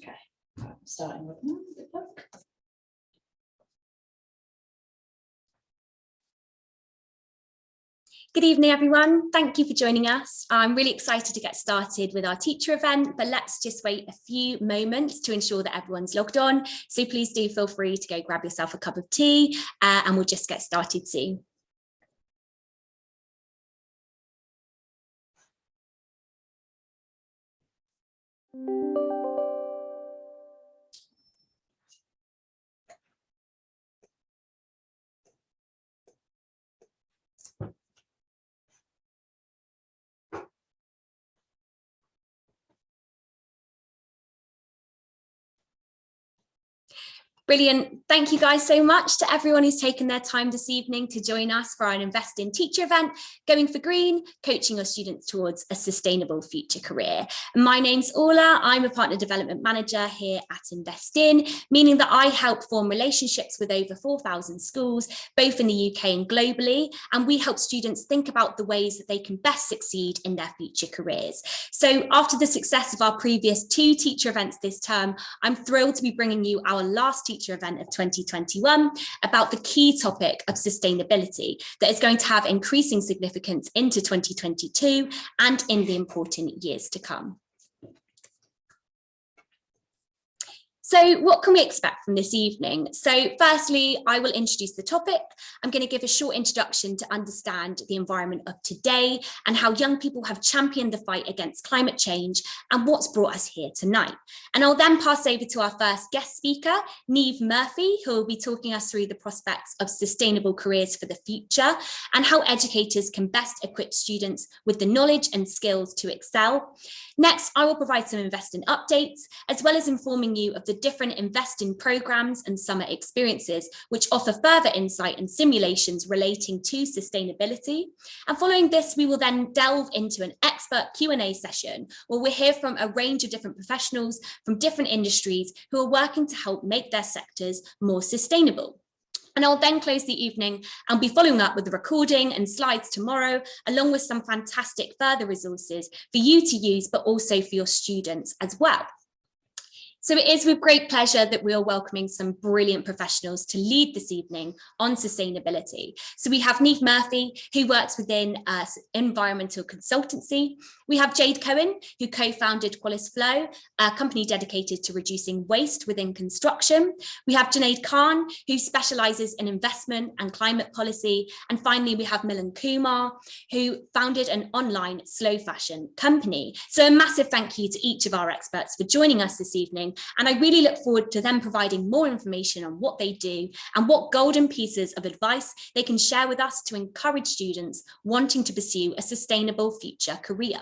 Okay, starting with the book. Good evening, everyone. Thank you for joining us. I'm really excited to get started with our teacher event, but let's just wait a few moments to ensure that everyone's logged on. So please do feel free to go grab yourself a cup of tea and we'll just get started soon. Brilliant. Thank you guys so much to everyone who's taken their time this evening to join us for our InvestIN teacher event, Going for Green, coaching your students towards a sustainable future career. My name's Orla. I'm a partner development manager here at InvestIN, meaning that I help form relationships with over 4,000 schools, both in the UK and globally. And we help students think about the ways that they can best succeed in their future careers. So after the success of our previous 2 teacher events this term, I'm thrilled to be bringing you our last teacher event of 2021 about the key topic of sustainability that is going to have increasing significance into 2022 and in the important years to come. So what can we expect from this evening? So firstly, I will introduce the topic. I'm going to give a short introduction to understand the environment of today and how young people have championed the fight against climate change and what's brought us here tonight. And I'll then pass over to our first guest speaker, Niamh Murphy, who will be talking us through the prospects of sustainable careers for the future and how educators can best equip students with the knowledge and skills to excel. Next, I will provide some InvestIN updates, as well as informing you of the different InvestIN programs and summer experiences, which offer further insight and simulations relating to sustainability. And following this, we will then delve into an expert Q&A session where we'll hear from a range of different professionals from different industries who are working to help make their sectors more sustainable. And I'll then close the evening and be following up with the recording and slides tomorrow, along with some fantastic further resources for you to use, but also for your students as well. So it is with great pleasure that we are welcoming some brilliant professionals to lead this evening on sustainability. So we have Niamh Murphy, who works within environmental consultancy. We have Jade Cohen, who co-founded Qualis Flow, a company dedicated to reducing waste within construction. We have Junaid Khan, who specialises in investment and climate policy. And finally, we have Milan Kumar, who founded an online slow fashion company. So a massive thank you to each of our experts for joining us this evening. And I really look forward to them providing more information on what they do and what golden pieces of advice they can share with us to encourage students wanting to pursue a sustainable future career.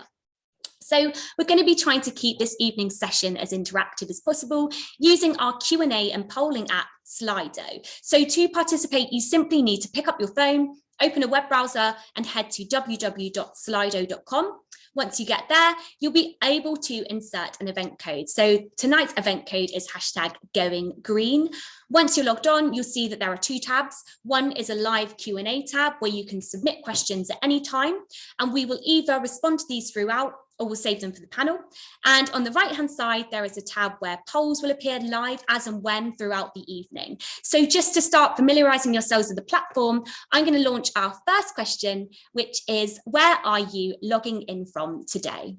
So we're going to be trying to keep this evening's session as interactive as possible using our Q&A and polling app Slido. So to participate, you simply need to pick up your phone, open a web browser and head to www.slido.com. Once you get there, you'll be able to insert an event code. So tonight's event code is #GoingGreen. Once you're logged on, you'll see that there are 2 tabs. One is a live Q&A tab where you can submit questions at any time, and we will either respond to these throughout or we'll save them for the panel. And on the right-hand side, there is a tab where polls will appear live as and when throughout the evening. So just to start familiarising yourselves with the platform, I'm going to launch our first question, which is, where are you logging in from today?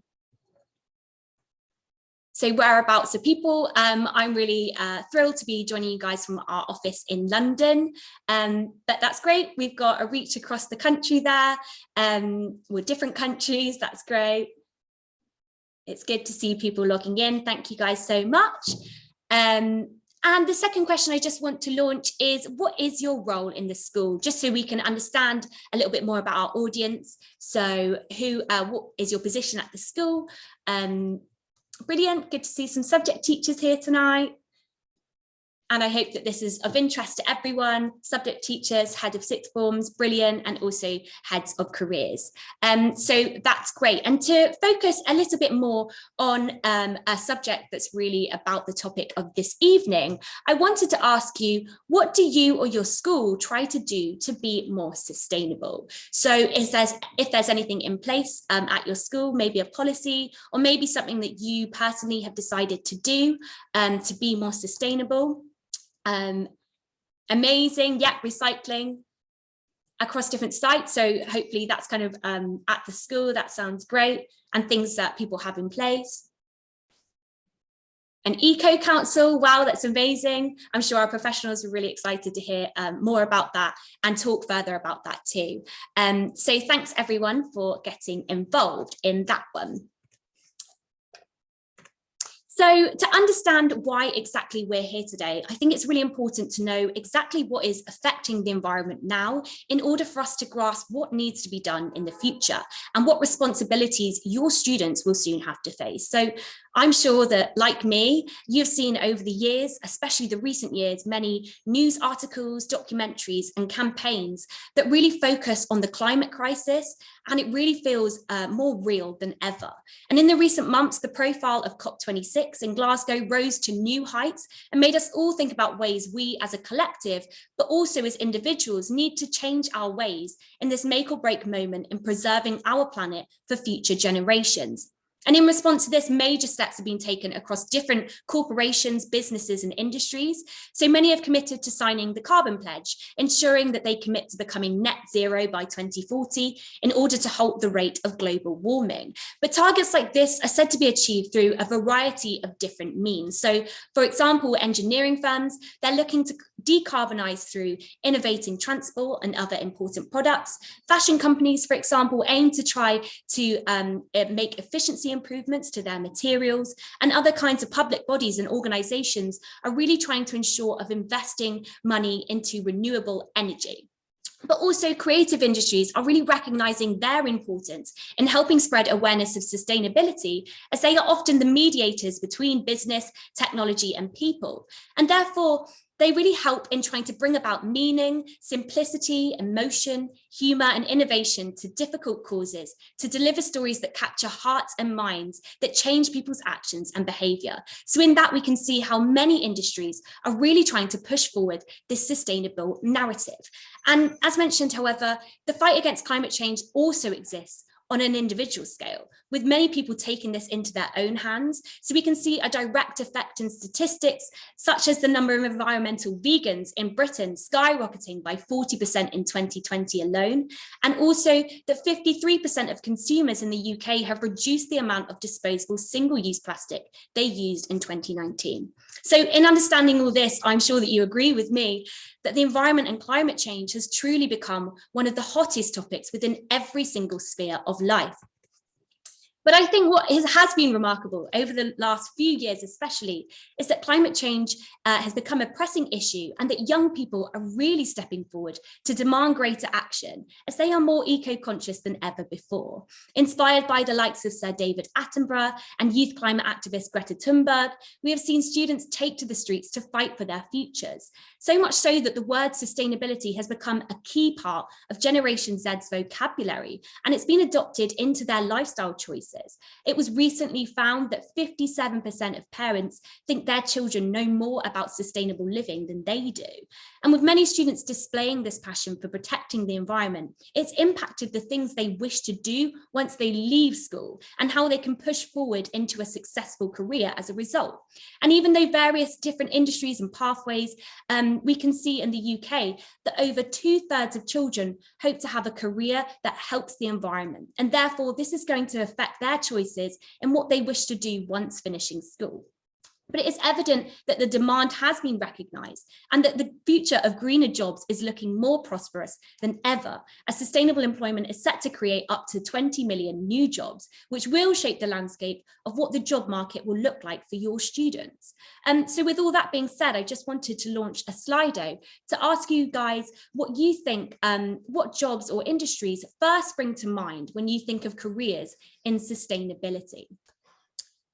So whereabouts are people? I'm really thrilled to be joining you guys from our office in London, but that's great. We've got a reach across the country there, with different countries. That's great. It's good to see people logging in. Thank you guys so much. And the second question I just want to launch is, what is your role in the school? Just so we can understand a little bit more about our audience. So what is your position at the school? Brilliant, good to see some subject teachers here tonight. And I hope that this is of interest to everyone, subject teachers, head of sixth forms, brilliant, and also heads of careers. So that's great. And to focus a little bit more on a subject that's really about the topic of this evening, I wanted to ask you, what do you or your school try to do to be more sustainable? So if there's anything in place at your school, maybe a policy, or maybe something that you personally have decided to do to be more sustainable. Amazing, yeah, recycling across different sites. So hopefully that's kind of at the school, that sounds great, and things that people have in place. An eco council, wow, that's amazing. I'm sure our professionals are really excited to hear more about that and talk further about that too. So thanks everyone for getting involved in that one. So to understand why exactly we're here today, I think it's really important to know exactly what is affecting the environment now in order for us to grasp what needs to be done in the future and what responsibilities your students will soon have to face. So I'm sure that, like me, you've seen over the years, especially the recent years, many news articles, documentaries, and campaigns that really focus on the climate crisis, and it really feels more real than ever. And in the recent months, the profile of COP26 in Glasgow rose to new heights and made us all think about ways we as a collective, but also as individuals, need to change our ways in this make or break moment in preserving our planet for future generations. And in response to this, major steps have been taken across different corporations, businesses, and industries. So many have committed to signing the carbon pledge, ensuring that they commit to becoming net zero by 2040 in order to halt the rate of global warming. But targets like this are said to be achieved through a variety of different means. So, for example, engineering firms, they're looking to decarbonize through innovating transport and other important products. Fashion companies, for example, aim to try to make efficiency improvements to their materials, and other kinds of public bodies and organizations are really trying to ensure of investing money into renewable energy. But also creative industries are really recognizing their importance in helping spread awareness of sustainability, as they are often the mediators between business, technology, and people. And therefore, they really help in trying to bring about meaning, simplicity, emotion, humor, and innovation to difficult causes, to deliver stories that capture hearts and minds, that change people's actions and behavior. So in that, we can see how many industries are really trying to push forward this sustainable narrative. And as mentioned, however, the fight against climate change also exists on an individual scale, with many people taking this into their own hands. So we can see a direct effect in statistics, such as the number of environmental vegans in Britain skyrocketing by 40% in 2020 alone, and also that 53% of consumers in the UK have reduced the amount of disposable single-use plastic they used in 2019. So in understanding all this, I'm sure that you agree with me that the environment and climate change has truly become one of the hottest topics within every single sphere of life. But I think what has been remarkable over the last few years especially is that climate change has become a pressing issue, and that young people are really stepping forward to demand greater action as they are more eco-conscious than ever before. Inspired by the likes of Sir David Attenborough and youth climate activist Greta Thunberg, we have seen students take to the streets to fight for their futures. So much so that the word sustainability has become a key part of Generation Z's vocabulary, and it's been adopted into their lifestyle choices. It was recently found that 57% of parents think their children know more about sustainable living than they do. And with many students displaying this passion for protecting the environment, it's impacted the things they wish to do once they leave school and how they can push forward into a successful career as a result. And even though various different industries and pathways, we can see in the UK that over 2/3 of children hope to have a career that helps the environment. And therefore, this is going to affect their choices in what they wish to do once finishing school. But it is evident that the demand has been recognised, and that the future of greener jobs is looking more prosperous than ever, as sustainable employment is set to create up to 20 million new jobs, which will shape the landscape of what the job market will look like for your students. So with all that being said, I just wanted to launch a Slido to ask you guys what you think, what jobs or industries first spring to mind when you think of careers in sustainability.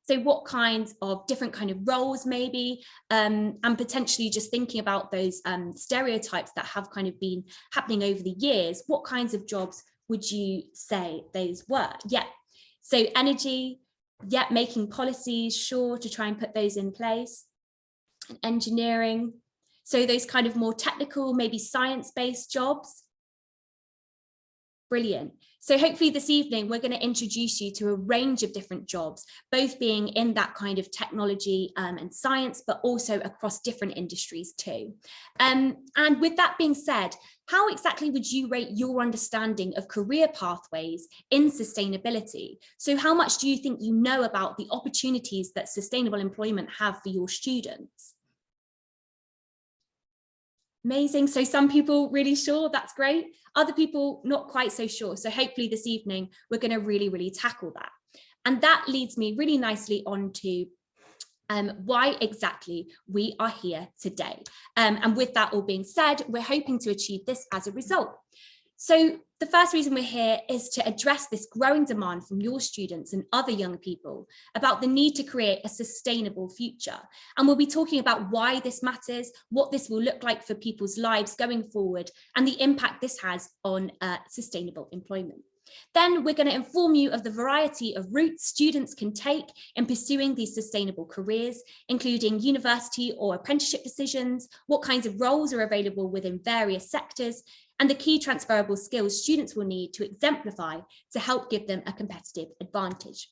So what kinds of different kind of roles maybe, and potentially just thinking about those stereotypes that have kind of been happening over the years, what kinds of jobs would you say those were? Yeah, so energy, yeah, making policies, sure, to try and put those in place. Engineering, so those kind of more technical, maybe science-based jobs. Brilliant. So hopefully this evening, we're going to introduce you to a range of different jobs, both being in that kind of technology and science, but also across different industries too. And with that being said, how exactly would you rate your understanding of career pathways in sustainability? So how much do you think you know about the opportunities that sustainable employment have for your students? Amazing. So some people really sure, that's great. Other people not quite so sure. So hopefully this evening, we're going to really tackle that. And that leads me really nicely on to why exactly we are here today. And with that all being said, we're hoping to achieve this as a result. So the first reason we're here is to address this growing demand from your students and other young people about the need to create a sustainable future. And we'll be talking about why this matters, what this will look like for people's lives going forward, and the impact this has on sustainable employment. Then we're going to inform you of the variety of routes students can take in pursuing these sustainable careers, including university or apprenticeship decisions, what kinds of roles are available within various sectors, and the key transferable skills students will need to exemplify to help give them a competitive advantage.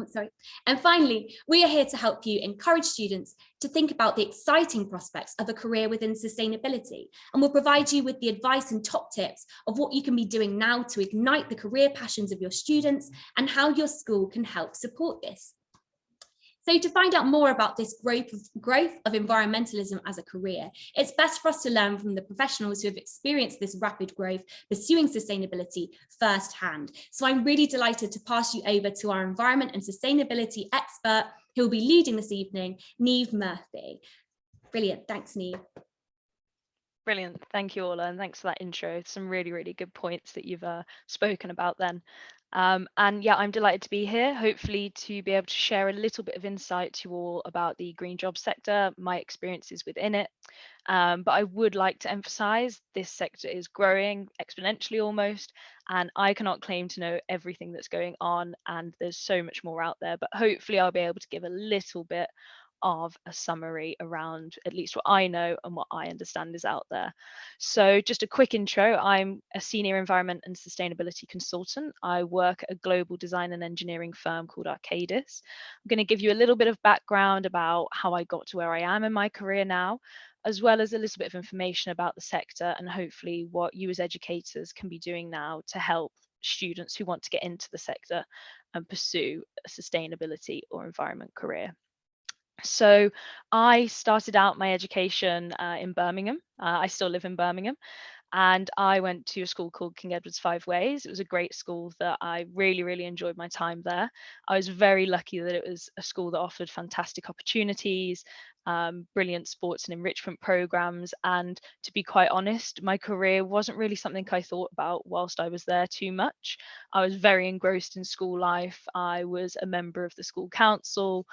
Sorry. And finally, we are here to help you encourage students to think about the exciting prospects of a career within sustainability, and we'll provide you with the advice and top tips of what you can be doing now to ignite the career passions of your students and how your school can help support this. So to find out more about this growth of environmentalism as a career, it's best for us to learn from the professionals who have experienced this rapid growth pursuing sustainability firsthand. So I'm really delighted to pass you over to our environment and sustainability expert who will be leading this evening, Niamh Murphy. Brilliant, thanks Niamh. Brilliant, thank you Orla, and thanks for that intro. Some really good points that you've spoken about then. And yeah, I'm delighted to be here, hopefully to be able to share a little bit of insight to you all about the green job sector, my experiences within it. But I would like to emphasize this sector is growing exponentially almost, and I cannot claim to know everything that's going on, and there's so much more out there, but hopefully I'll be able to give a little bit of a summary around at least what I know and what I understand is out there. So just a quick intro, I'm a senior environment and sustainability consultant. I work at a global design and engineering firm called Arcadis. I'm going to give you a little bit of background about how I got to where I am in my career now, as well as a little bit of information about the sector and hopefully what you as educators can be doing now to help students who want to get into the sector and pursue a sustainability or environment career. So I started out my education in Birmingham. I still live in Birmingham. And I went to a school called King Edward's Five Ways. It was a great school that I really enjoyed my time there. I was very lucky that it was a school that offered fantastic opportunities, brilliant sports and enrichment programs. And to be quite honest, my career wasn't really something I thought about whilst I was there too much. I was very engrossed in school life. I was a member of the school council.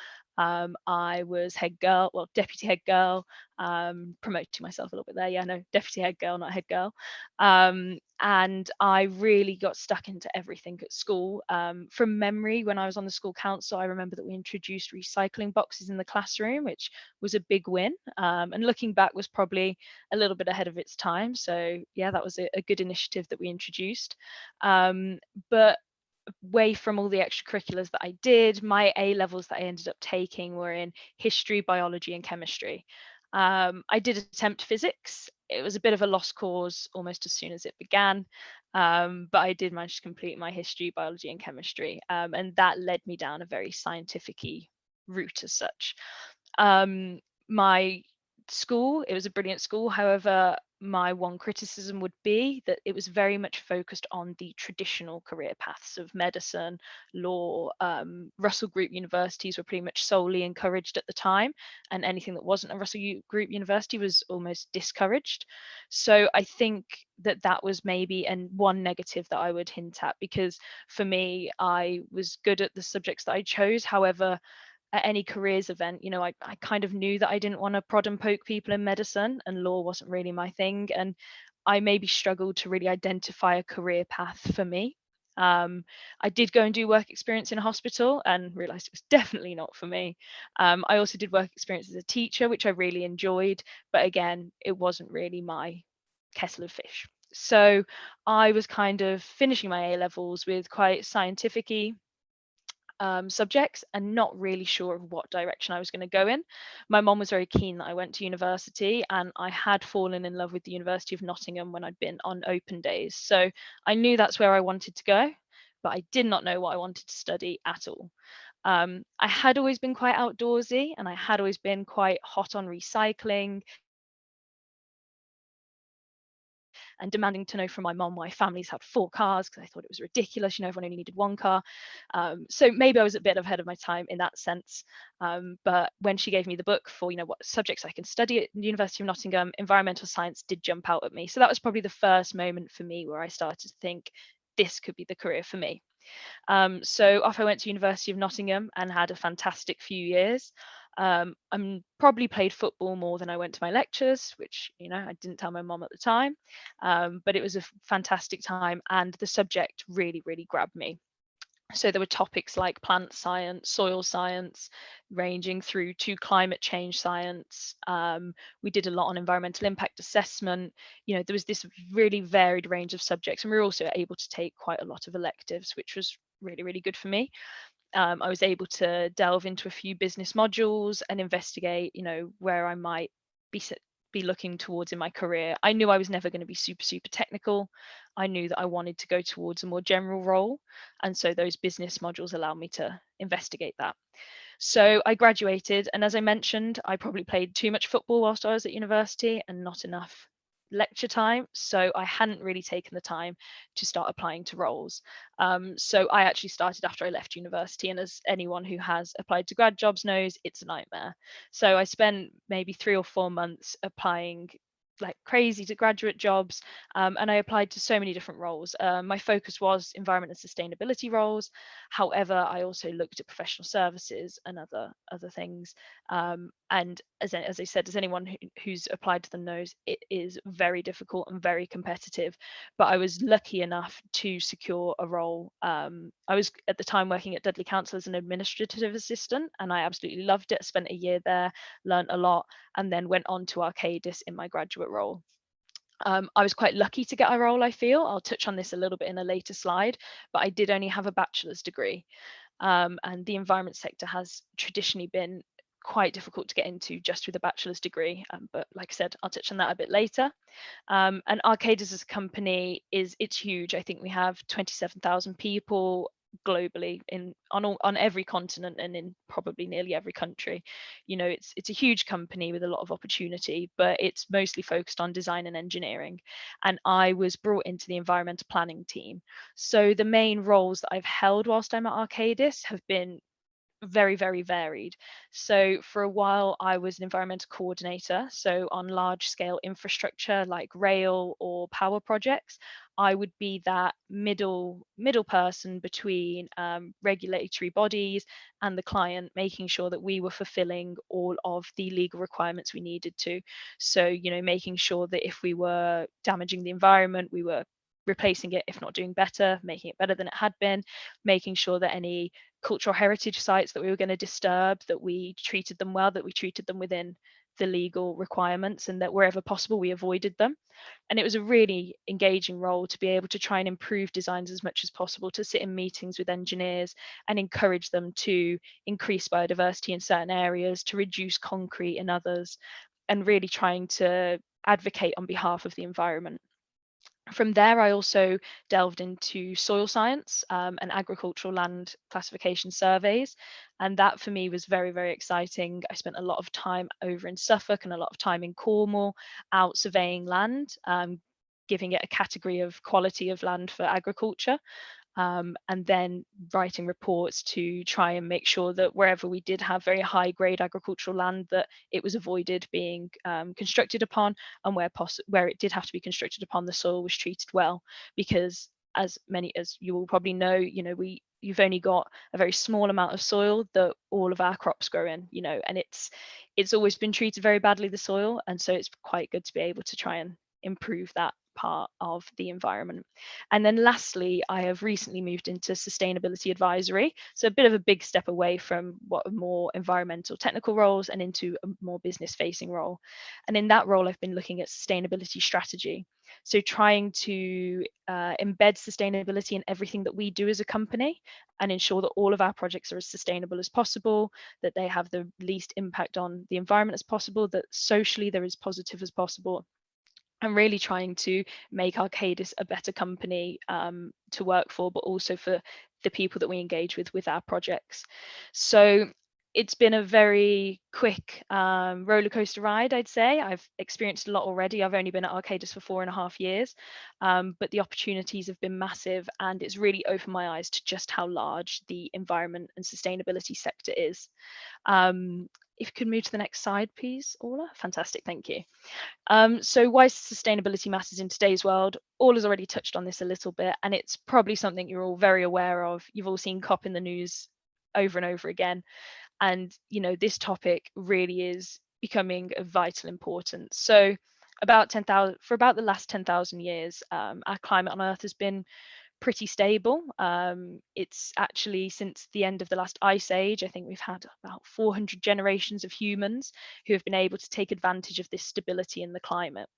I was head girl, well, deputy head girl, promoting myself a little bit there. Yeah, no, deputy head girl, not head girl. And I really got stuck into everything at school. From memory, when I was on the school council, I remember that we introduced recycling boxes in the classroom, which was a big win. And looking back was probably a little bit ahead of its time. So yeah, that was a good initiative that we introduced. But away from all the extracurriculars that I did, my A levels that I ended up taking were in history, biology, and chemistry. I did attempt physics. It was a bit of a lost cause almost as soon as it began, but I did manage to complete my history, biology, and chemistry, and that led me down a very scientific-y route as such. My school, it was a brilliant school. However, my one criticism would be that it was very much focused on the traditional career paths of medicine, law. Russell Group universities were pretty much solely encouraged at the time, and anything that wasn't a Group university was almost discouraged. So I think that that was maybe one negative that I would hint at, because for me, I was good at the subjects that I chose. However, at any careers event, I kind of knew that I didn't want to prod and poke people in medicine, and law wasn't really my thing. And I maybe struggled to really identify a career path for me. I did go and do work experience in a hospital and realized it was definitely not for me. I also did work experience as a teacher, which I really enjoyed, but again, it wasn't really my kettle of fish. So I was kind of finishing my A levels with quite scientific-y subjects and not really sure of what direction I was going to go in. My mom was very keen that I went to university, and I had fallen in love with the University of Nottingham when I'd been on open days. So I knew that's where I wanted to go, but I did not know what I wanted to study at all. I had always been quite outdoorsy, and I had always been quite hot on recycling and demanding to know from my mom why families had 4 cars, because I thought it was ridiculous. Everyone only needed 1 car. So maybe I was a bit ahead of my time in that sense. But when she gave me the book for, what subjects I can study at the University of Nottingham, environmental science did jump out at me. So that was probably the first moment for me where I started to think this could be the career for me. So off I went to University of Nottingham and had a fantastic few years. I'm probably played football more than I went to my lectures, which I didn't tell my mom at the time, but it was a fantastic time, and the subject really, really grabbed me. So there were topics like plant science, soil science, ranging through to climate change science. We did a lot on environmental impact assessment. There was this really varied range of subjects, and we were also able to take quite a lot of electives, which was really, really good for me. I was able to delve into a few business modules and investigate, where I might be looking towards in my career. I knew I was never going to be super, super technical. I knew that I wanted to go towards a more general role. And so those business modules allowed me to investigate that. So I graduated, and as I mentioned, I probably played too much football whilst I was at university and not enough lecture time. So I hadn't really taken the time to start applying to roles. So I actually started after I left university, and as anyone who has applied to grad jobs knows, it's a nightmare. So I spent maybe 3 or 4 months applying like crazy to graduate jobs, and I applied to so many different roles. My focus was environment and sustainability roles. However, I also looked at professional services and other things. And as I said, as anyone who's applied to them knows, it is very difficult and very competitive. But I was lucky enough to secure a role. I was at the time working at Dudley Council as an administrative assistant, and I absolutely loved it. I spent a year there, learned a lot, and then went on to Arcadis in my graduate role. I was quite lucky to get a role, I feel. I'll touch on this a little bit in a later slide, but I did only have a bachelor's degree. And the environment sector has traditionally been quite difficult to get into just with a bachelor's degree. But like I said, I'll touch on that a bit later. And Arcadis as a company it's huge. I think we have 27,000 people globally on every continent and in probably nearly every country. It's a huge company with a lot of opportunity, but it's mostly focused on design and engineering. And I was brought into the environmental planning team. So the main roles that I've held whilst I'm at Arcadis have been very, very varied. So for a while, I was an environmental coordinator. So on large scale infrastructure like rail or power projects, I would be that middle person between regulatory bodies and the client, making sure that we were fulfilling all of the legal requirements we needed to. So, making sure that if we were damaging the environment, we were replacing it, if not doing better, making it better than it had been, making sure that any cultural heritage sites that we were going to disturb, that we treated them well, that we treated them within the legal requirements, and that wherever possible we avoided them. And it was a really engaging role to be able to try and improve designs as much as possible, to sit in meetings with engineers and encourage them to increase biodiversity in certain areas, to reduce concrete in others, and really trying to advocate on behalf of the environment. From there, I also delved into soil science and agricultural land classification surveys. And that for me was very, very exciting. I spent a lot of time over in Suffolk and a lot of time in Cornwall out surveying land, giving it a category of quality of land for agriculture. And then writing reports to try and make sure that wherever we did have very high grade agricultural land, that it was avoided being constructed upon, and where it did have to be constructed upon, the soil was treated well, because as many as you will probably know, you've only got a very small amount of soil that all of our crops grow in, and it's always been treated very badly, the soil, and so it's quite good to be able to try and improve that part of the environment. And then lastly, I have recently moved into sustainability advisory. So a bit of a big step away from what are more environmental technical roles and into a more business facing role. And in that role, I've been looking at sustainability strategy. So trying to embed sustainability in everything that we do as a company and ensure that all of our projects are as sustainable as possible, that they have the least impact on the environment as possible, that socially they're as positive as possible, and really trying to make Arcadis a better company to work for, but also for the people that we engage with our projects. So it's been a very quick roller coaster ride, I'd say. I've experienced a lot already. I've only been at Arcadis for 4.5 years, but the opportunities have been massive, and it's really opened my eyes to just how large the environment and sustainability sector is. If you could move to the next slide, please, Orla. Fantastic, thank you. So why sustainability matters in today's world? Orla's already touched on this a little bit, and it's probably something you're all very aware of. You've all seen COP in the news over and over again. And, this topic really is becoming of vital importance. So for about the last 10,000 years, our climate on Earth has been pretty stable. It's actually since the end of the last ice age, I think we've had about 400 generations of humans who have been able to take advantage of this stability in the climate.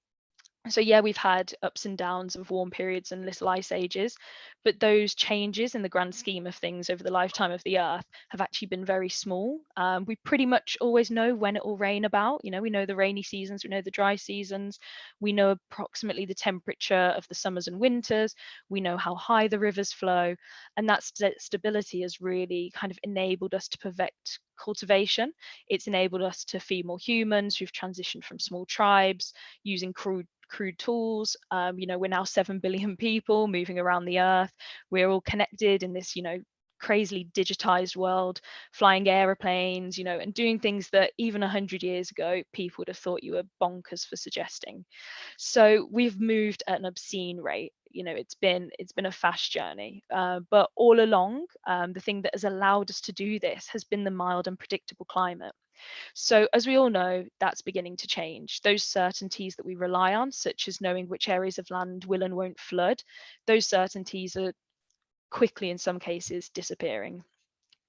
So yeah, we've had ups and downs of warm periods and little ice ages, but those changes in the grand scheme of things over the lifetime of the Earth have actually been very small. We pretty much always know when it will rain about. We know the rainy seasons, we know the dry seasons, we know approximately the temperature of the summers and winters, we know how high the rivers flow, and that stability has really kind of enabled us to perfect cultivation. It's enabled us to feed more humans. We've transitioned from small tribes using crude tools. We're now 7 billion people moving around the earth. We're all connected in this, crazily digitized world, flying aeroplanes, and doing things that even 100 years ago, people would have thought you were bonkers for suggesting. So we've moved at an obscene rate. It's been a fast journey, but all along, the thing that has allowed us to do this has been the mild and predictable climate. So as we all know, that's beginning to change. Those certainties that we rely on, such as knowing which areas of land will and won't flood, those certainties are quickly, in some cases, disappearing.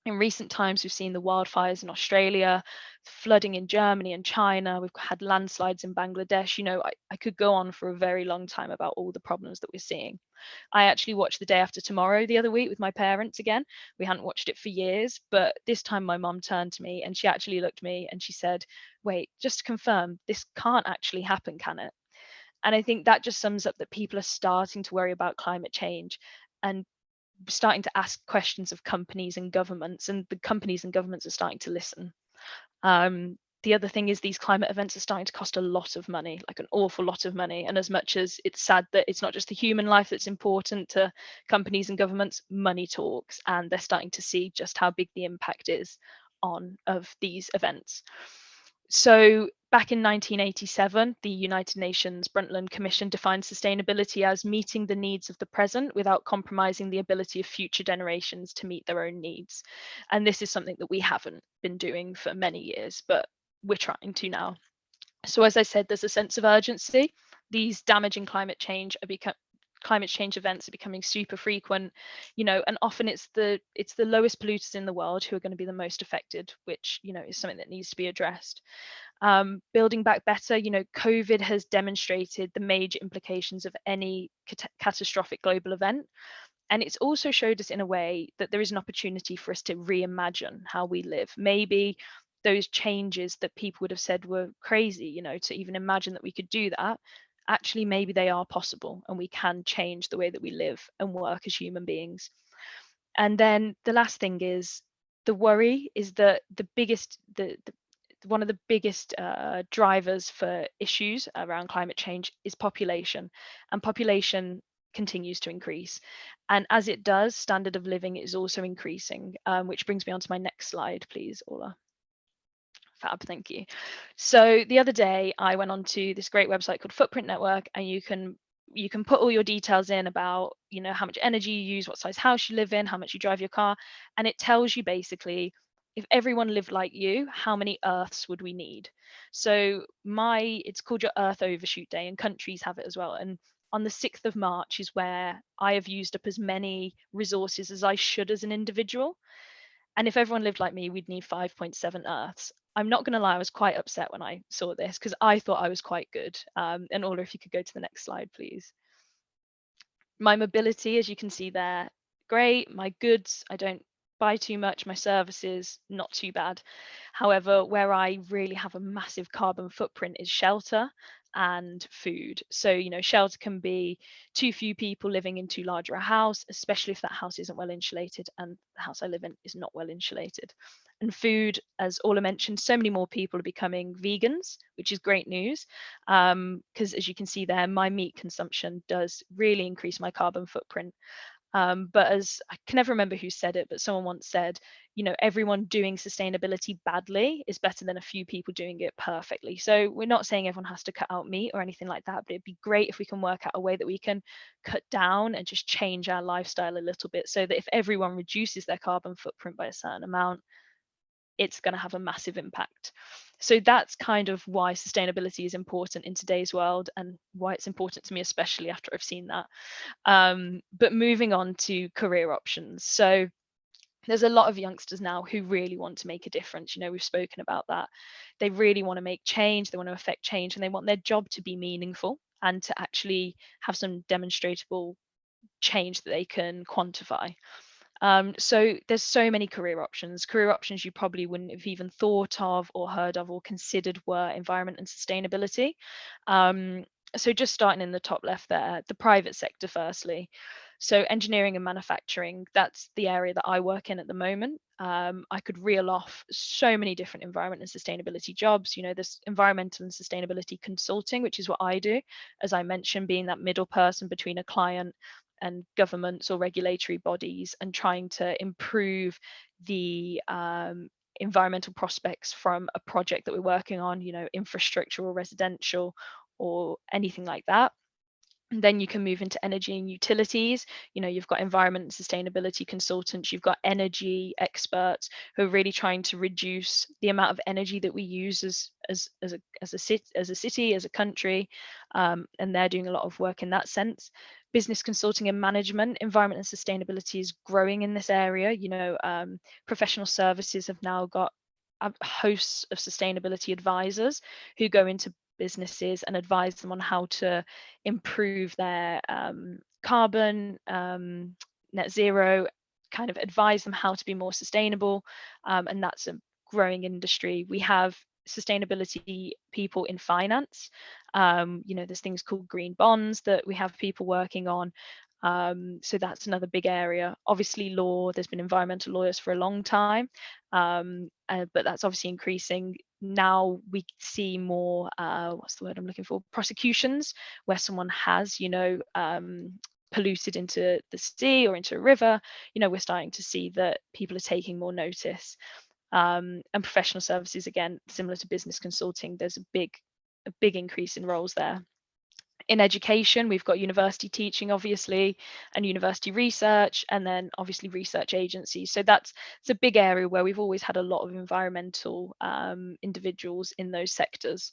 In recent times, we've seen the wildfires in Australia, flooding in Germany and China. We've had landslides in Bangladesh. I could go on for a very long time about all the problems that we're seeing. I actually watched The Day After Tomorrow the other week with my parents again. We hadn't watched it for years, but this time my mum turned to me and she actually looked at me and she said, "Wait, just to confirm, this can't actually happen, can it?" And I think that just sums up that people are starting to worry about climate change and starting to ask questions of companies and governments, and the companies and governments are starting to listen. The other thing is these climate events are starting to cost a lot of money, like an awful lot of money. And as much as it's sad that it's not just the human life that's important to companies and governments, money talks, and they're starting to see just how big the impact is of these events. So back in 1987, the United Nations Brundtland Commission defined sustainability as meeting the needs of the present without compromising the ability of future generations to meet their own needs. And this is something that we haven't been doing for many years, but we're trying to now. So as I said, there's a sense of urgency. These damaging climate change events are becoming super frequent, and often it's the lowest polluters in the world who are going to be the most affected, which is something that needs to be addressed. Building back better, COVID has demonstrated the major implications of any catastrophic global event. And it's also showed us in a way that there is an opportunity for us to reimagine how we live. Maybe those changes that people would have said were crazy, to even imagine that we could do that, actually maybe they are possible and we can change the way that we live and work as human beings. And then the last thing is, the worry is that one of the biggest drivers for issues around climate change is population, and population continues to increase. And as it does, standard of living is also increasing, which brings me on to my next slide, please, Ola. Fab, thank you. So the other day I went onto this great website called Footprint Network, and you can put all your details in about, you know, how much energy you use, what size house you live in, how much you drive your car, and it tells you basically, if everyone lived like you, how many Earths would we need? So it's called your Earth Overshoot Day, and countries have it as well. And on the 6th of March is where I have used up as many resources as I should as an individual. And if everyone lived like me, we'd need 5.7 Earths. I'm not going to lie, I was quite upset when I saw this because I thought I was quite good. And Ola, if you could go to the next slide, please. My mobility, as you can see there, great. My goods, I don't buy too much. My services, not too bad. However, where I really have a massive carbon footprint is shelter and food. So, you know, shelter can be too few people living in too large a house, especially if that house isn't well insulated, and the house I live in is not well insulated. And food, as Ola mentioned, so many more people are becoming vegans, which is great news, because as you can see there, my meat consumption does really increase my carbon footprint. But as I can never remember who said it, but someone once said, you know, everyone doing sustainability badly is better than a few people doing it perfectly. So we're not saying everyone has to cut out meat or anything like that, but it'd be great if we can work out a way that we can cut down and just change our lifestyle a little bit, so that if everyone reduces their carbon footprint by a certain amount, it's going to have a massive impact. So that's kind of why sustainability is important in today's world, and why it's important to me, especially after I've seen that. But moving on to career options. So there's a lot of youngsters now who really want to make a difference. You know, we've spoken about that. They really want to make change, they want to affect change, and they want their job to be meaningful and to actually have some demonstrable change that they can quantify. So there's so many career options. Career options you probably wouldn't have even thought of or heard of or considered were environment and sustainability. So just starting in the top left there, the private sector firstly. So engineering and manufacturing, that's the area that I work in at the moment. I could reel off so many different environment and sustainability jobs. You know, there's environmental and sustainability consulting, which is what I do, as I mentioned, being that middle person between a client and governments or regulatory bodies, and trying to improve the environmental prospects from a project that we're working on, you know, infrastructure or residential or anything like that. And then you can move into energy and utilities. You know, you've got environment and sustainability consultants, you've got energy experts who are really trying to reduce the amount of energy that we use as a city, as a country, and they're doing a lot of work in that sense. Business consulting and management, environment and sustainability is growing in this area. You know, professional services have now got hosts of sustainability advisors who go into businesses and advise them on how to improve their carbon, net zero, kind of advise them how to be more sustainable, and that's a growing industry. We have sustainability people in finance. You know, there's things called green bonds that we have people working on. So that's another big area. Obviously law, there's been environmental lawyers for a long time, but that's obviously increasing. Now we see more, what's the word I'm looking for, prosecutions, where someone has, you know, polluted into the sea or into a river. You know, we're starting to see that people are taking more notice. And professional services, again, similar to business consulting, there's a big increase in roles there. In education, we've got university teaching, obviously, and university research, and then obviously research agencies. So it's a big area where we've always had a lot of environmental individuals in those sectors.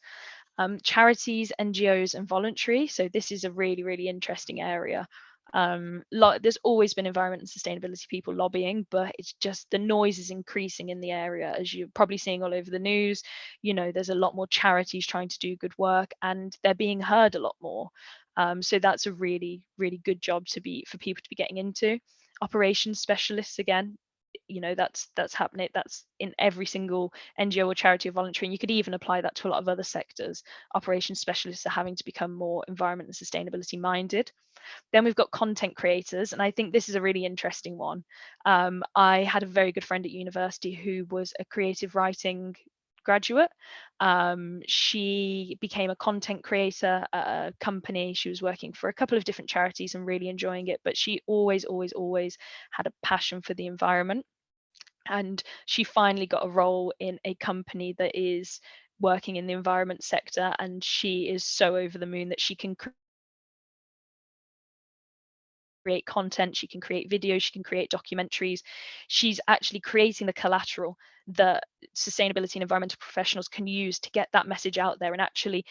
Charities, NGOs, and voluntary. So this is a really, really interesting area. There's always been environment and sustainability people lobbying, but it's just the noise is increasing in the area, as you're probably seeing all over the news. You know, there's a lot more charities trying to do good work, and they're being heard a lot more. So that's a really, really good job for people to be getting into. Operations specialists, again, that's happening. That's in every single NGO or charity or voluntary, and you could even apply that to a lot of other sectors. Operations specialists are having to become more environment and sustainability minded. Then we've got content creators, and I think this is a really interesting one. I had a very good friend at university who was a creative writing graduate. She became a content creator at a company. She was working for a couple of different charities and really enjoying it, but she always had a passion for the environment. And she finally got a role in a company that is working in the environment sector, and she is so over the moon that she can create content, she can create videos, she can create documentaries. She's actually creating the collateral that sustainability and environmental professionals can use to get that message out there and actually,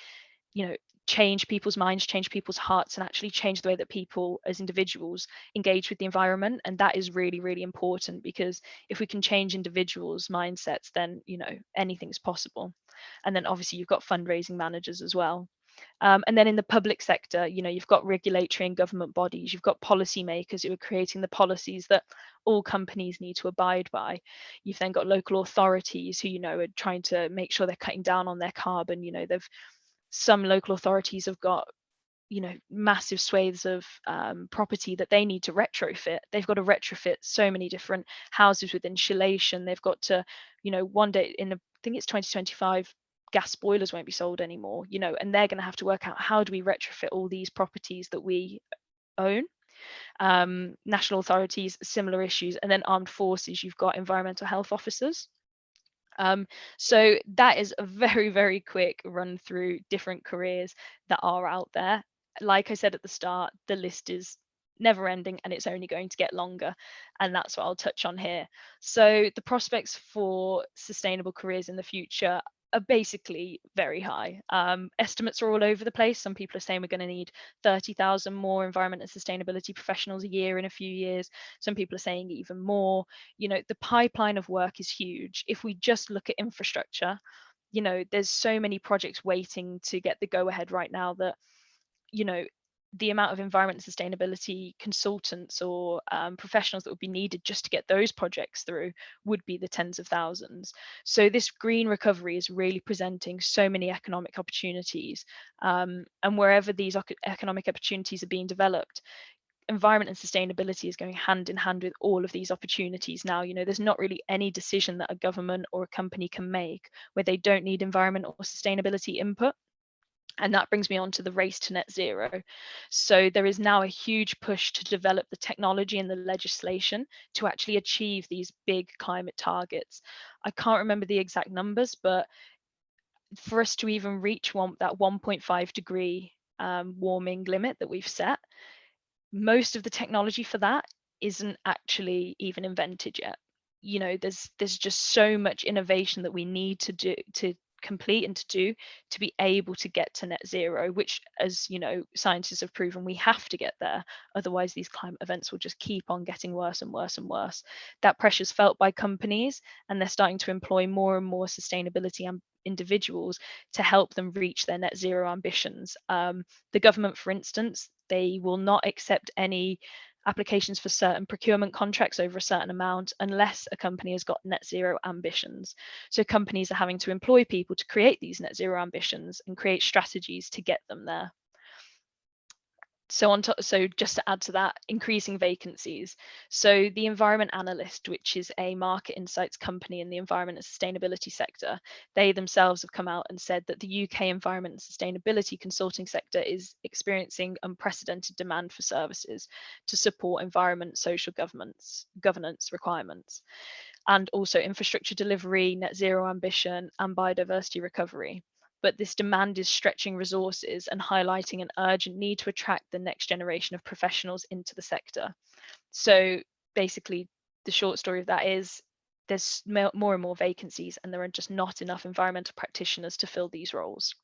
change people's minds, change people's hearts, and actually change the way that people as individuals engage with the environment. And that is really, really important, because if we can change individuals' mindsets, then anything's possible. And then obviously you've got fundraising managers as well. And then in the public sector, you've got regulatory and government bodies, you've got policymakers who are creating the policies that all companies need to abide by. You've then got local authorities who, are trying to make sure they're cutting down on their carbon. Some local authorities have got massive swathes of property that they need to retrofit. They've got to retrofit so many different houses with insulation. They've got to, one day I think it's 2025, gas boilers won't be sold anymore, and they're going to have to work out, how do we retrofit all these properties that we own? National authorities, similar issues. And then armed forces, you've got environmental health officers. So that is a very, very quick run through different careers that are out there. Like I said at the start, the list is never ending and it's only going to get longer. And that's what I'll touch on here. So the prospects for sustainable careers in the future are basically very high. Estimates are all over the place. Some people are saying we're going to need 30,000 more environment and sustainability professionals a year in a few years. Some people are saying even more. The pipeline of work is huge. If we just look at infrastructure, there's so many projects waiting to get the go ahead right now that, the amount of environment and sustainability consultants or professionals that would be needed just to get those projects through would be the tens of thousands. So this green recovery is really presenting so many economic opportunities, and wherever these economic opportunities are being developed, environment and sustainability is going hand in hand with all of these opportunities now. There's not really any decision that a government or a company can make where they don't need environment or sustainability input. And that brings me on to the race to net zero. So there is now a huge push to develop the technology and the legislation to actually achieve these big climate targets. I can't remember the exact numbers, but for us to even reach that 1.5 degree warming limit that we've set, most of the technology for that isn't actually even invented yet. There's just so much innovation that we need to do, to complete and to do, to be able to get to net zero, which, as scientists have proven, we have to get there. Otherwise these climate events will just keep on getting worse and worse and worse. That pressure is felt by companies, and they're starting to employ more and more sustainability and individuals to help them reach their net zero ambitions. The government, for instance, they will not accept any applications for certain procurement contracts over a certain amount unless a company has got net zero ambitions. So companies are having to employ people to create these net zero ambitions and create strategies to get them there. So just to add to that, increasing vacancies. So the Environmentalist, which is a market insights company in the environment and sustainability sector, they themselves have come out and said that the UK environment and sustainability consulting sector is experiencing unprecedented demand for services to support environment, social governance requirements, and also infrastructure delivery, net zero ambition, and biodiversity recovery. But this demand is stretching resources and highlighting an urgent need to attract the next generation of professionals into the sector. So basically, the short story of that is there's more and more vacancies, and there are just not enough environmental practitioners to fill these roles.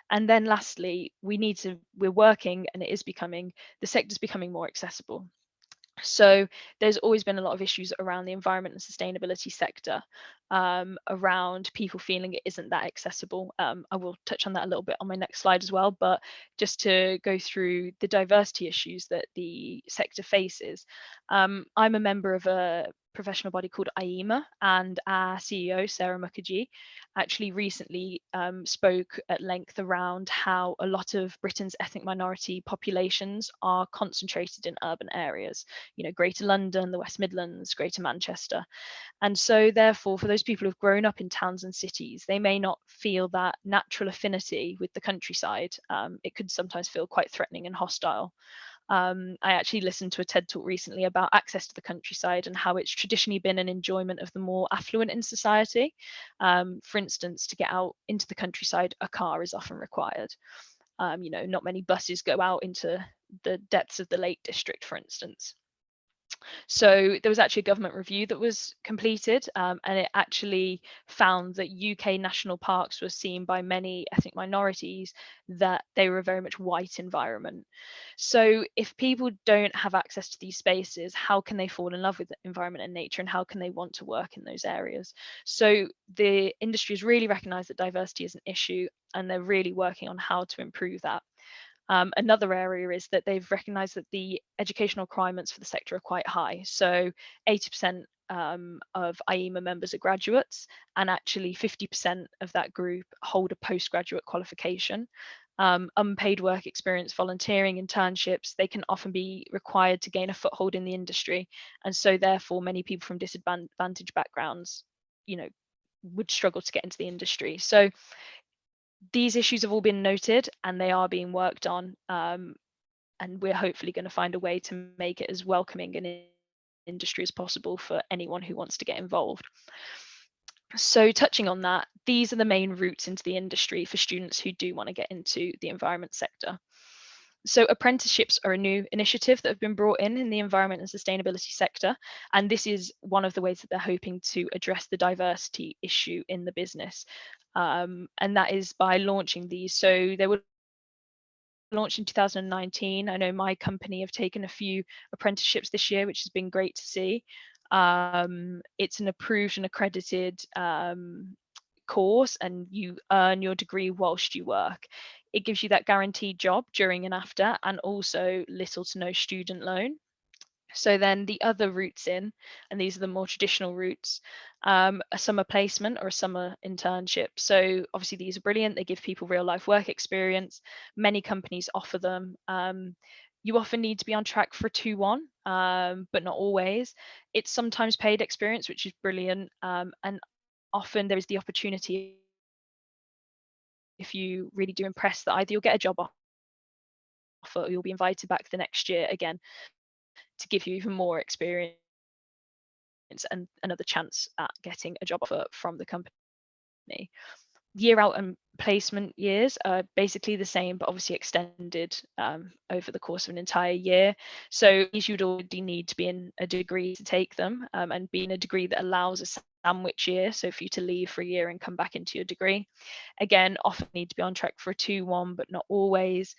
And then lastly, we're working, and the sector's becoming more accessible. So there's always been a lot of issues around the environment and sustainability sector, around people feeling it isn't that accessible. I will touch on that a little bit on my next slide as well, but just to go through the diversity issues that the sector faces. I'm a member of a professional body called IEMA, and our CEO, Sarah Mukherjee, actually recently spoke at length around how a lot of Britain's ethnic minority populations are concentrated in urban areas, Greater London, the West Midlands, Greater Manchester. And so therefore, for those people who've grown up in towns and cities, they may not feel that natural affinity with the countryside. It could sometimes feel quite threatening and hostile. I actually listened to a TED talk recently about access to the countryside and how it's traditionally been an enjoyment of the more affluent in society. For instance, to get out into the countryside, a car is often required. Not many buses go out into the depths of the Lake District, for instance. So there was actually a government review that was completed, and it actually found that UK national parks were seen by many ethnic minorities that they were a very much white environment. So if people don't have access to these spaces, how can they fall in love with the environment and nature, and how can they want to work in those areas? So the industry has really recognised that diversity is an issue, and they're really working on how to improve that. Another area is that they've recognised that the educational requirements for the sector are quite high. So 80% of IEMA members are graduates, and actually 50% of that group hold a postgraduate qualification. Unpaid work experience, volunteering, internships, they can often be required to gain a foothold in the industry. And so therefore many people from disadvantaged backgrounds, would struggle to get into the industry. So these issues have all been noted and they are being worked on, and we're hopefully going to find a way to make it as welcoming an industry as possible for anyone who wants to get involved. So touching on that, these are the main routes into the industry for students who do want to get into the environment sector. So apprenticeships are a new initiative that have been brought in the environment and sustainability sector, and this is one of the ways that they're hoping to address the diversity issue in the business, and that is by launching these. So they were launched in 2019. I know my company have taken a few apprenticeships this year, which has been great to see. It's an approved and accredited course, and you earn your degree whilst you work. It gives you that guaranteed job during and after, and also little to no student loan. So then the other routes in, and these are the more traditional routes, a summer placement or a summer internship. So obviously these are brilliant. They give people real life work experience. Many companies offer them. You often need to be on track for a 2-1, but not always. It's sometimes paid experience, which is brilliant. And often there is the opportunity, if you really do impress, that either you'll get a job offer or you'll be invited back the next year again to give you even more experience and another chance at getting a job offer from the company. Year out and placement years are basically the same, but obviously extended over the course of an entire year. So you'd already need to be in a degree to take them, and be in a degree that allows a sandwich year, so for you to leave for a year and come back into your degree. Again, often need to be on track for a 2-1, but not always.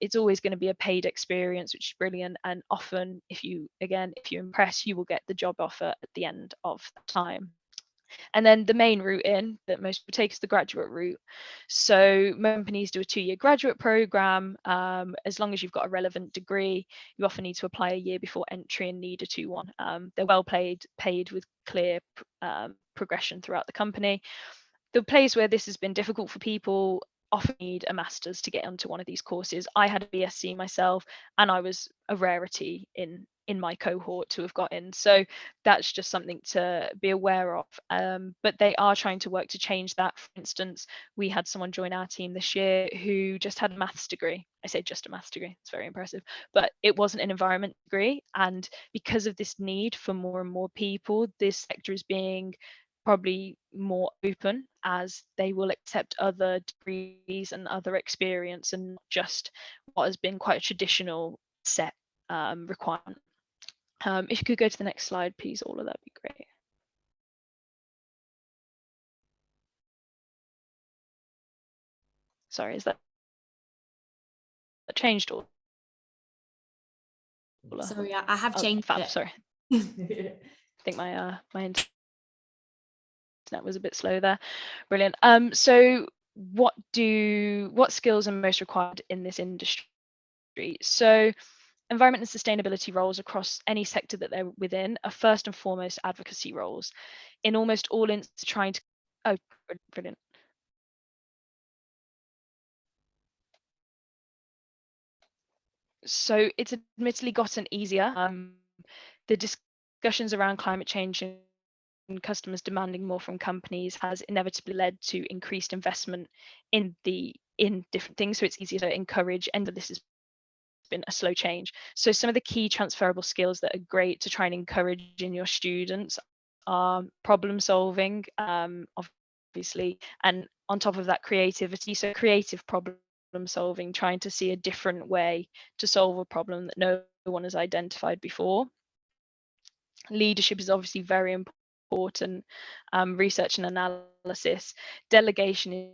It's always going to be a paid experience, which is brilliant, and often if you impress, you will get the job offer at the end of that time. And then the main route in that most people take is the graduate route. So companies do a 2-year graduate program. As long as you've got a relevant degree, you often need to apply a year before entry and need a 2-1. They're well paid with clear progression throughout the company. The place where this has been difficult for people often need a master's to get onto one of these courses. I had a BSc myself, and I was a rarity in my cohort to have got in. So that's just something to be aware of. But they are trying to work to change that. For instance, we had someone join our team this year who just had a maths degree. I say just a maths degree, it's very impressive, but it wasn't an environment degree. And because of this need for more and more people, this sector is being probably more open, as they will accept other degrees and other experience, and not just what has been quite a traditional set requirement. If you could go to the next slide, please, Ola, that'd be great. Sorry, is that changed, Ola? Sorry, I have changed it. Sorry. I think my internet was a bit slow there. Brilliant. So what skills are most required in this industry? So environment and sustainability roles across any sector that they're within are first and foremost advocacy roles. In almost all instances, trying to, oh, brilliant. So it's admittedly gotten easier. The discussions around climate change and customers demanding more from companies has inevitably led to increased investment in different things. So it's easier to encourage, and this has been a slow change. So some of the key transferable skills that are great to try and encourage in your students are problem solving, obviously, and on top of that, creativity. So creative problem solving, trying to see a different way to solve a problem that no one has identified before. Leadership is obviously very important. Research and analysis. Delegation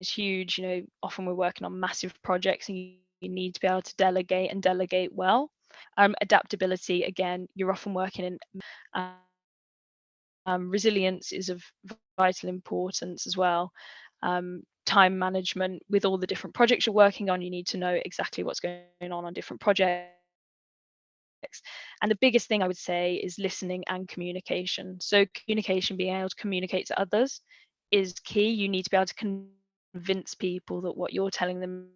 is huge. You know, often we're working on massive projects and you need to be able to delegate and delegate well. Adaptability, again, you're often working in resilience is of vital importance as well. Time management, with all the different projects you're working on, you need to know exactly what's going on different projects. And the biggest thing I would say is listening and communication. So communication, being able to communicate to others is key. You need to be able to convince people that what you're telling them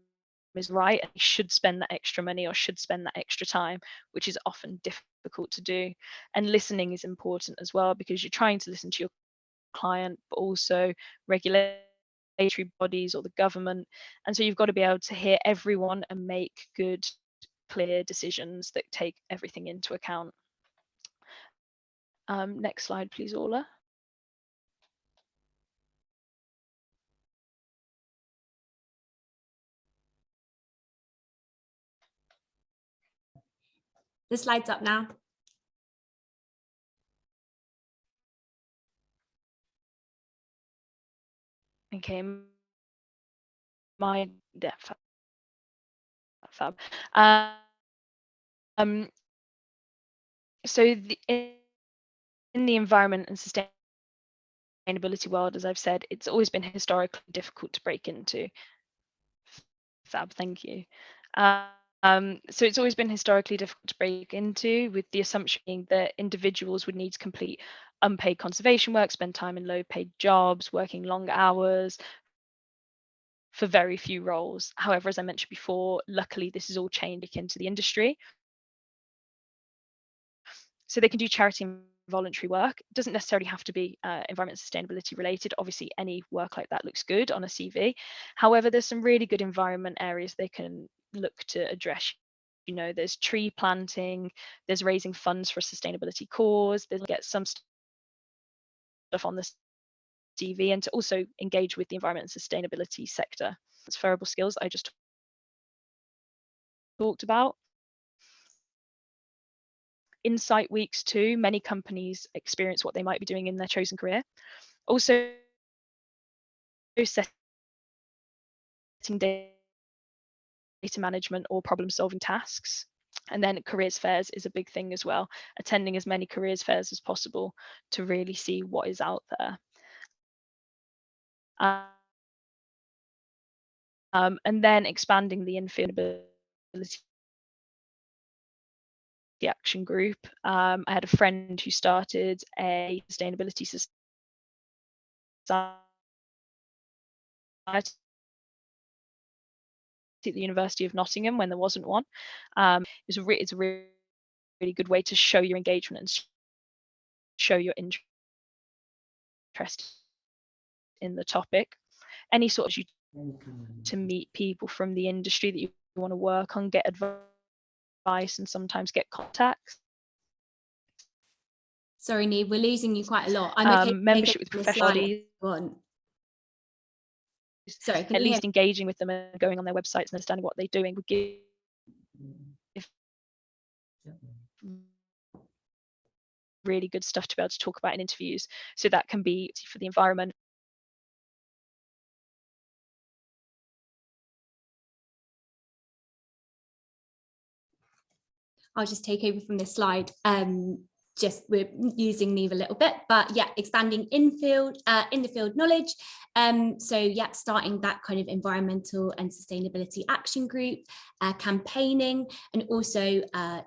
is right and should spend that extra money or should spend that extra time, which is often difficult to do. And listening is important as well, because you're trying to listen to your client, but also regulatory bodies or the government. And so you've got to be able to hear everyone and make good, clear decisions that take everything into account. Next slide, please, Orla. The slide's up now. Okay, my fab. So in the environment and sustainability world, as I've said, it's always been historically difficult to break into. Fab, thank you. So it's always been historically difficult to break into, with the assumption being that individuals would need to complete unpaid conservation work, spend time in low-paid jobs, working long hours for very few roles. However, as I mentioned before, luckily this is all changed into the industry. So they can do charity and voluntary work. It doesn't necessarily have to be environment sustainability related. Obviously, any work like that looks good on a CV. However, there's some really good environment areas they can look to address. You know, there's tree planting, there's raising funds for a sustainability cause, there's get some stuff on the CV, and to also engage with the environment and sustainability sector. Transferable skills I just talked about. Insight weeks too, many companies experience what they might be doing in their chosen career. Also setting data management or problem solving tasks. And then careers fairs is a big thing as well, attending as many careers fairs as possible to really see what is out there. And then expanding the sustainability action group. I had a friend who started a sustainability society at the University of Nottingham when there wasn't one. It's a really good way to show your engagement and show your interest in the topic. Any sort of to meet people from the industry that you want to work on, get advice, and sometimes get contacts. Sorry, Neve, we're losing you quite a lot. I'm okay. Membership with professional bodies. Sorry, at least engaging with them and going on their websites and understanding what they're doing would give really good stuff to be able to talk about in interviews. So that can be for the environment. I'll just take over from this slide. we're using Neve a little bit, but yeah, expanding in the field knowledge. So yeah, starting that kind of environmental and sustainability action group, campaigning, and also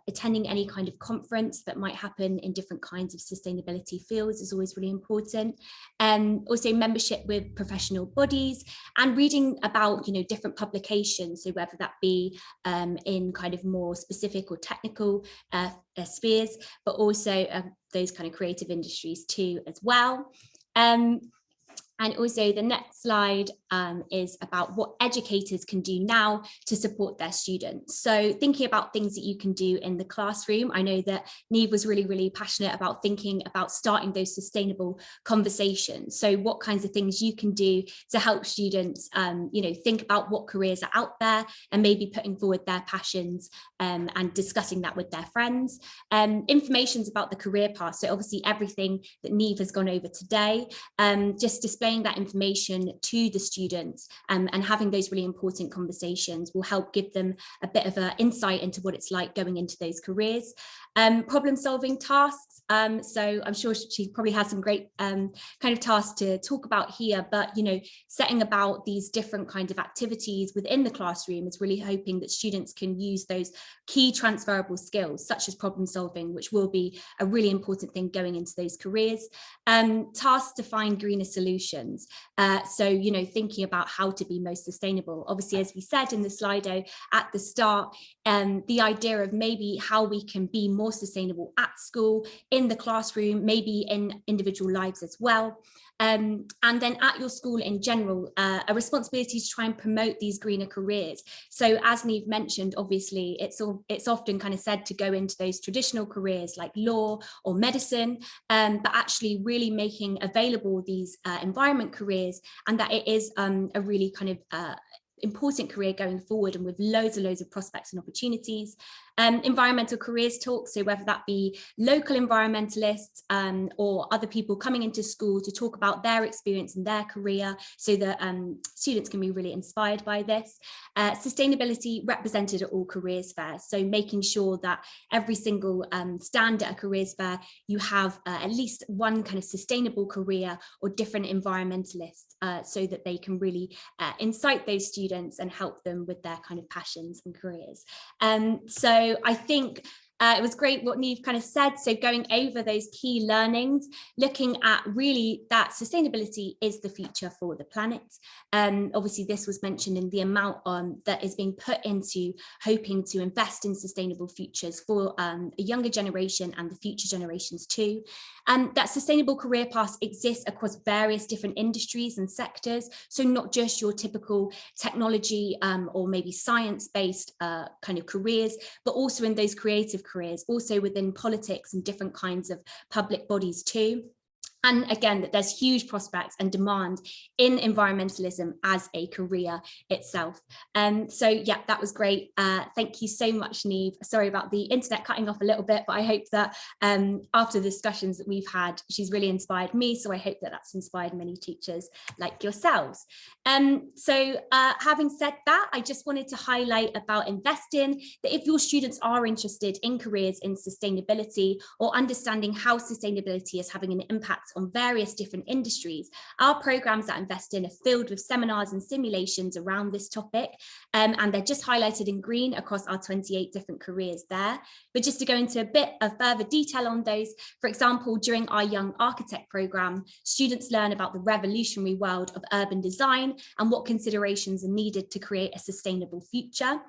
attending any kind of conference that might happen in different kinds of sustainability fields is always really important. Also membership with professional bodies, and reading about, you know, different publications. So whether that be in kind of more specific or technical spheres, but also those kind of creative industries too as well. And also the next slide is about what educators can do now to support their students. So thinking about things that you can do in the classroom. I know that Neve was really, really passionate about thinking about starting those sustainable conversations. So what kinds of things you can do to help students, you know, think about what careers are out there, and maybe putting forward their passions and discussing that with their friends. Information's about the career path. So obviously everything that Neve has gone over today, just displaying that information to the students and having those really important conversations will help give them a bit of an insight into what it's like going into those careers. Problem solving tasks. So I'm sure she probably has some great kind of tasks to talk about here, but, you know, setting about these different kinds of activities within the classroom is really hoping that students can use those key transferable skills, such as problem solving, which will be a really important thing going into those careers. Tasks to find greener solutions. So, you know, thinking about how to be most sustainable. Obviously, as we said in the Slido at the start, the idea of maybe how we can be more sustainable at school, in the classroom, maybe in individual lives as well. And then at your school in general, a responsibility to try and promote these greener careers. So as Neve mentioned, obviously, it's often kind of said to go into those traditional careers like law or medicine, but actually really making available these environment careers, and that it is a really kind of important career going forward, and with loads and loads of prospects and opportunities. Environmental careers talk, so whether that be local environmentalists or other people coming into school to talk about their experience in their career, so that students can be really inspired by this. Sustainability represented at all careers fairs, so making sure that every single stand at a careers fair, you have at least one kind of sustainable career or different environmentalists, so that they can really incite those students and help them with their kind of passions and careers. So I think it was great what Neve kind of said. So going over those key learnings, looking at really that sustainability is the future for the planet. Obviously, this was mentioned in the amount that is being put into hoping to invest in sustainable futures for a younger generation and the future generations too. That sustainable career paths exist across various different industries and sectors. So not just your typical technology or maybe science-based kind of careers, but also in those creative careers, also within politics and different kinds of public bodies too. And again, that there's huge prospects and demand in environmentalism as a career itself. So yeah, that was great. Thank you so much, Neve. Sorry about the internet cutting off a little bit, but I hope that after the discussions that we've had, she's really inspired me. So I hope that that's inspired many teachers like yourselves. So having said that, I just wanted to highlight about InvestIN, that if your students are interested in careers in sustainability or understanding how sustainability is having an impact on various different industries, our programs at InvestIN are filled with seminars and simulations around this topic, and they're just highlighted in green across our 28 different careers there. But just to go into a bit of further detail on those, for example, during our Young Architect program, students learn about the revolutionary world of urban design and what considerations are needed to create a sustainable future.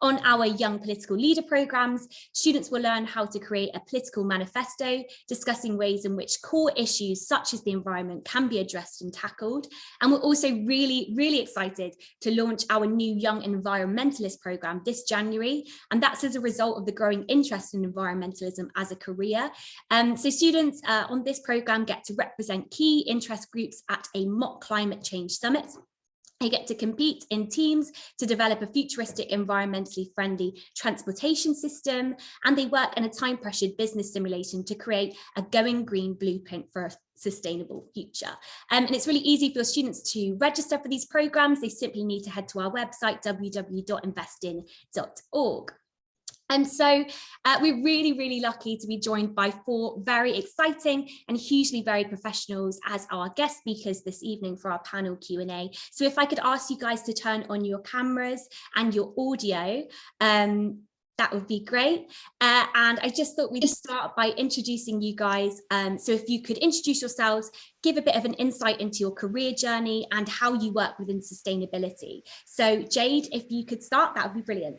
On our Young Political Leader programs, students will learn how to create a political manifesto, discussing ways in which core issues such as the environment can be addressed and tackled. And we're also really, really excited to launch our new Young Environmentalist program this January. And that's as a result of the growing interest in environmentalism as a career. So students on this program get to represent key interest groups at a mock climate change summit. They get to compete in teams to develop a futuristic, environmentally friendly transportation system, and they work in a time-pressured business simulation to create a going green blueprint for a sustainable future. And it's really easy for students to register for these programs. They simply need to head to our website, www.investin.org. So we're really, really lucky to be joined by 4 very exciting and hugely varied professionals as our guest speakers this evening for our panel Q&A. So if I could ask you guys to turn on your cameras and your audio, that would be great. And I just thought we'd start by introducing you guys. So if you could introduce yourselves, give a bit of an insight into your career journey and how you work within sustainability. So Jade, if you could start, that would be brilliant.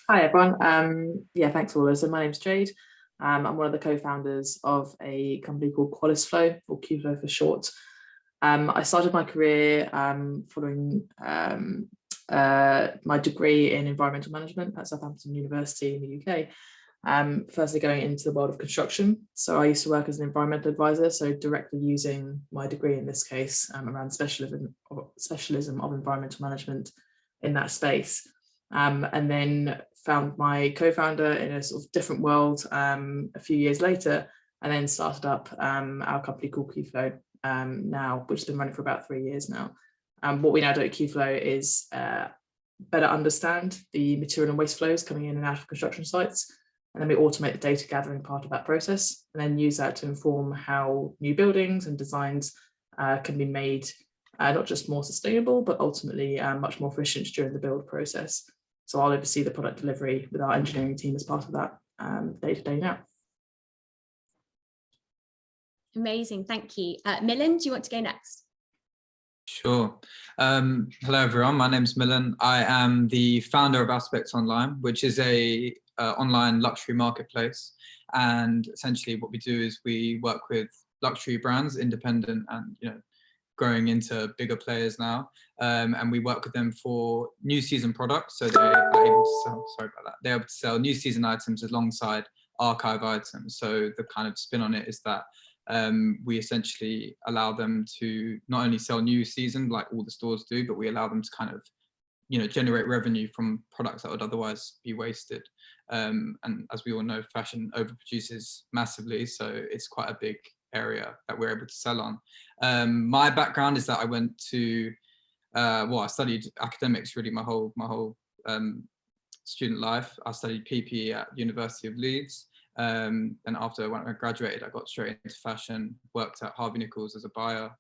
Hi everyone. Yeah, thanks Paula. So my name's Jade. I'm one of the co-founders of a company called QualisFlow, or QFlow for short. I started my career following my degree in environmental management at Southampton University in the UK. Firstly going into the world of construction. So I used to work as an environmental advisor, so directly using my degree in this case around specialism of environmental management in that space. And then found my co-founder in a sort of different world a few years later, and then started up our company called QFlow now, which has been running for about 3 years now. What we now do at QFlow is better understand the material and waste flows coming in and out of construction sites, and then we automate the data gathering part of that process, and then use that to inform how new buildings and designs can be made not just more sustainable, but ultimately much more efficient during the build process. So I'll oversee the product delivery with our engineering team as part of that day to day now. Amazing, thank you. Milan, do you want to go next? Sure. Hello everyone, my name's Milan. I am the founder of Aspects Online, which is a online luxury marketplace. And essentially what we do is we work with luxury brands, independent and growing into bigger players now, and we work with them for new season products. So they are able to sell, sorry about that, they're able to sell new season items alongside archive items. So the kind of spin on it is that we essentially allow them to not only sell new season like all the stores do, but we allow them to kind of generate revenue from products that would otherwise be wasted. And as we all know, fashion overproduces massively, so it's quite a big area that we're able to sell on. My background is that I went to I studied academics really my whole student life. I studied PPE at University of Leeds. And after when I graduated, I got straight into fashion, worked at Harvey Nichols as a buyer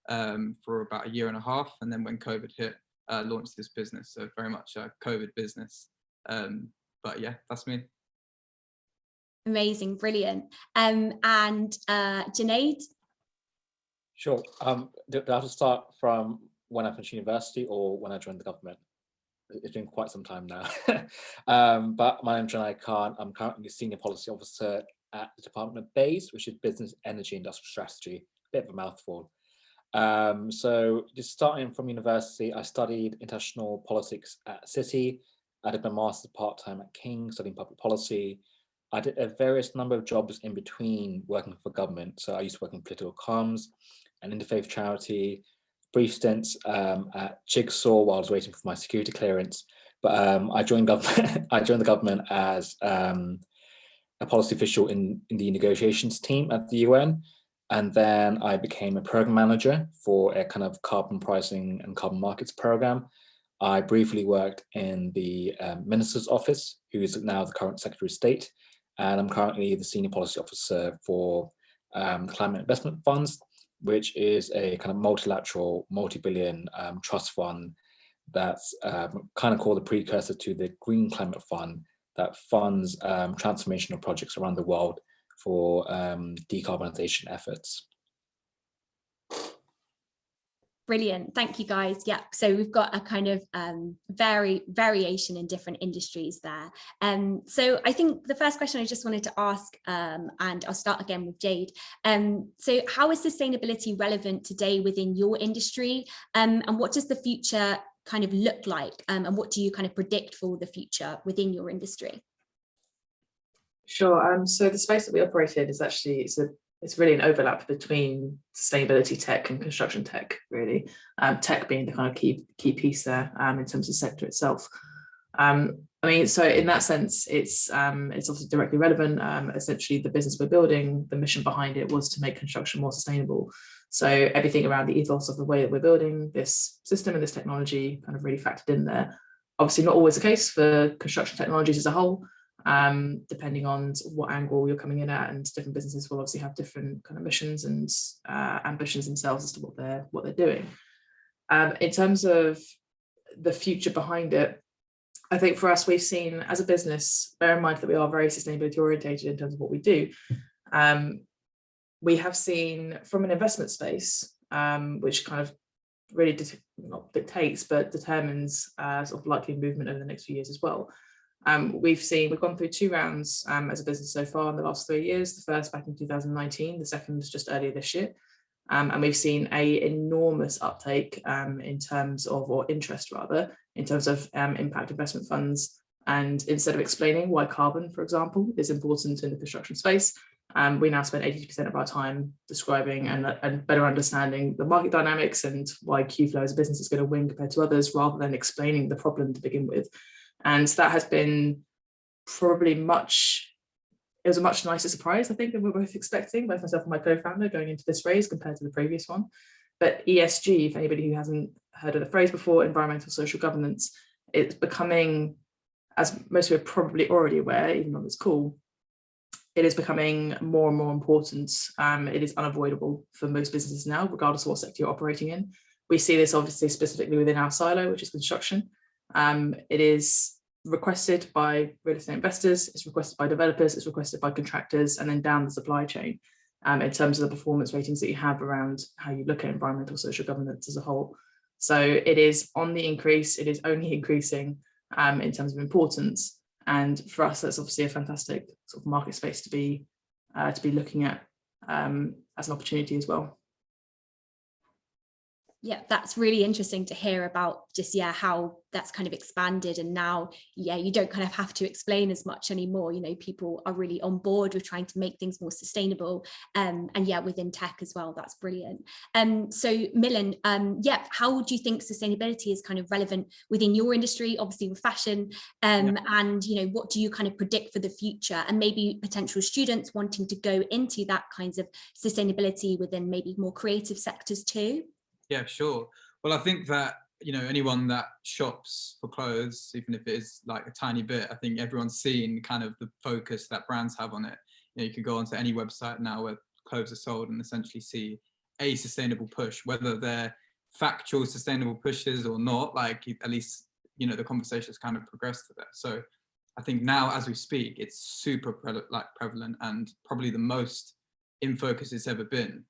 for about 1.5 years. And then when COVID hit, launched this business. So very much a COVID business. But yeah, that's me. Amazing, brilliant. And Junaid? Sure. Do I have to start from when I finished university or when I joined the government? It's been quite some time now. But my name's Junaid Khan. I'm currently Senior Policy Officer at the Department of BEIS, which is Business, Energy, Industrial Strategy. Bit of a mouthful. So just starting from university, I studied international politics at City. I did my master's part-time at King, studying public policy. I did a various number of jobs in between working for government. So I used to work in political comms, an interfaith charity, brief stints at Jigsaw while I was waiting for my security clearance. But I joined government. I joined the government as a policy official in the negotiations team at the UN, and then I became a program manager for a kind of carbon pricing and carbon markets program. I briefly worked in the minister's office, who is now the current Secretary of State, and I'm currently the senior policy officer for climate investment funds, which is a kind of multilateral, multi-billion trust fund that's kind of called the precursor to the Green Climate Fund that funds transformational projects around the world for decarbonisation efforts. Brilliant, thank you guys. Yeah, so we've got a kind of variation in different industries there. So I think the first question I just wanted to ask, and I'll start again with Jade. So how is sustainability relevant today within your industry? And what does the future kind of look like? And what do you kind of predict for the future within your industry? Sure. So the space that we operate in is actually, it's really an overlap between sustainability tech and construction tech, really. Tech being the kind of key piece there in terms of the sector itself. I mean, so in that sense, it's obviously directly relevant. Essentially, the business we're building, the mission behind it was to make construction more sustainable. So everything around the ethos of the way that we're building this system and this technology kind of really factored in there. Obviously not always the case for construction technologies as a whole, depending on what angle you're coming in at, and different businesses will obviously have different kind of missions and ambitions themselves as to what they're doing. In terms of the future behind it, I think for us, we've seen as a business, bear in mind that we are very sustainability orientated in terms of what we do. We have seen from an investment space, which kind of really not dictates, but determines sort of likely movement over the next few years as well. We've gone through 2 rounds as a business so far in the last 3 years. The first back in 2019, the second was just earlier this year. And we've seen a enormous uptake in terms of, or interest rather, in terms of impact investment funds. And instead of explaining why carbon, for example, is important in the construction space, we now spend 80% of our time describing and better understanding the market dynamics and why Qflow as a business is going to win compared to others, rather than explaining the problem to begin with. And that has been probably it was a much nicer surprise, I think, than we were both expecting, both myself and my co-founder, going into this raise compared to the previous one. But ESG, for anybody who hasn't heard of the phrase before, environmental social governance, it's becoming, as most of you are probably already aware, even on this call, it is becoming more and more important. It is unavoidable for most businesses now, regardless of what sector you're operating in. We see this obviously specifically within our silo, which is construction. It is requested by real estate investors, it's requested by developers, it's requested by contractors, and then down the supply chain in terms of the performance ratings that you have around how you look at environmental social governance as a whole. So it is on the increase, it is only increasing in terms of importance. And for us, that's obviously a fantastic sort of market space to be looking at as an opportunity as well. Yeah, that's really interesting to hear about just, how that's kind of expanded. And now, you don't kind of have to explain as much anymore. You know, people are really on board with trying to make things more sustainable. And within tech as well, that's brilliant. So Milan, how do you think sustainability is kind of relevant within your industry, obviously with fashion? And, what do you kind of predict for the future, and maybe potential students wanting to go into that kinds of sustainability within maybe more creative sectors too? Yeah, sure. Well, I think that, anyone that shops for clothes, even if it is like a tiny bit, I think everyone's seen kind of the focus that brands have on it. You could go onto any website now where clothes are sold and essentially see a sustainable push, whether they're factual sustainable pushes or not, like at least, the conversation has kind of progressed to that. So I think now as we speak, it's super prevalent and probably the most in focus it's ever been,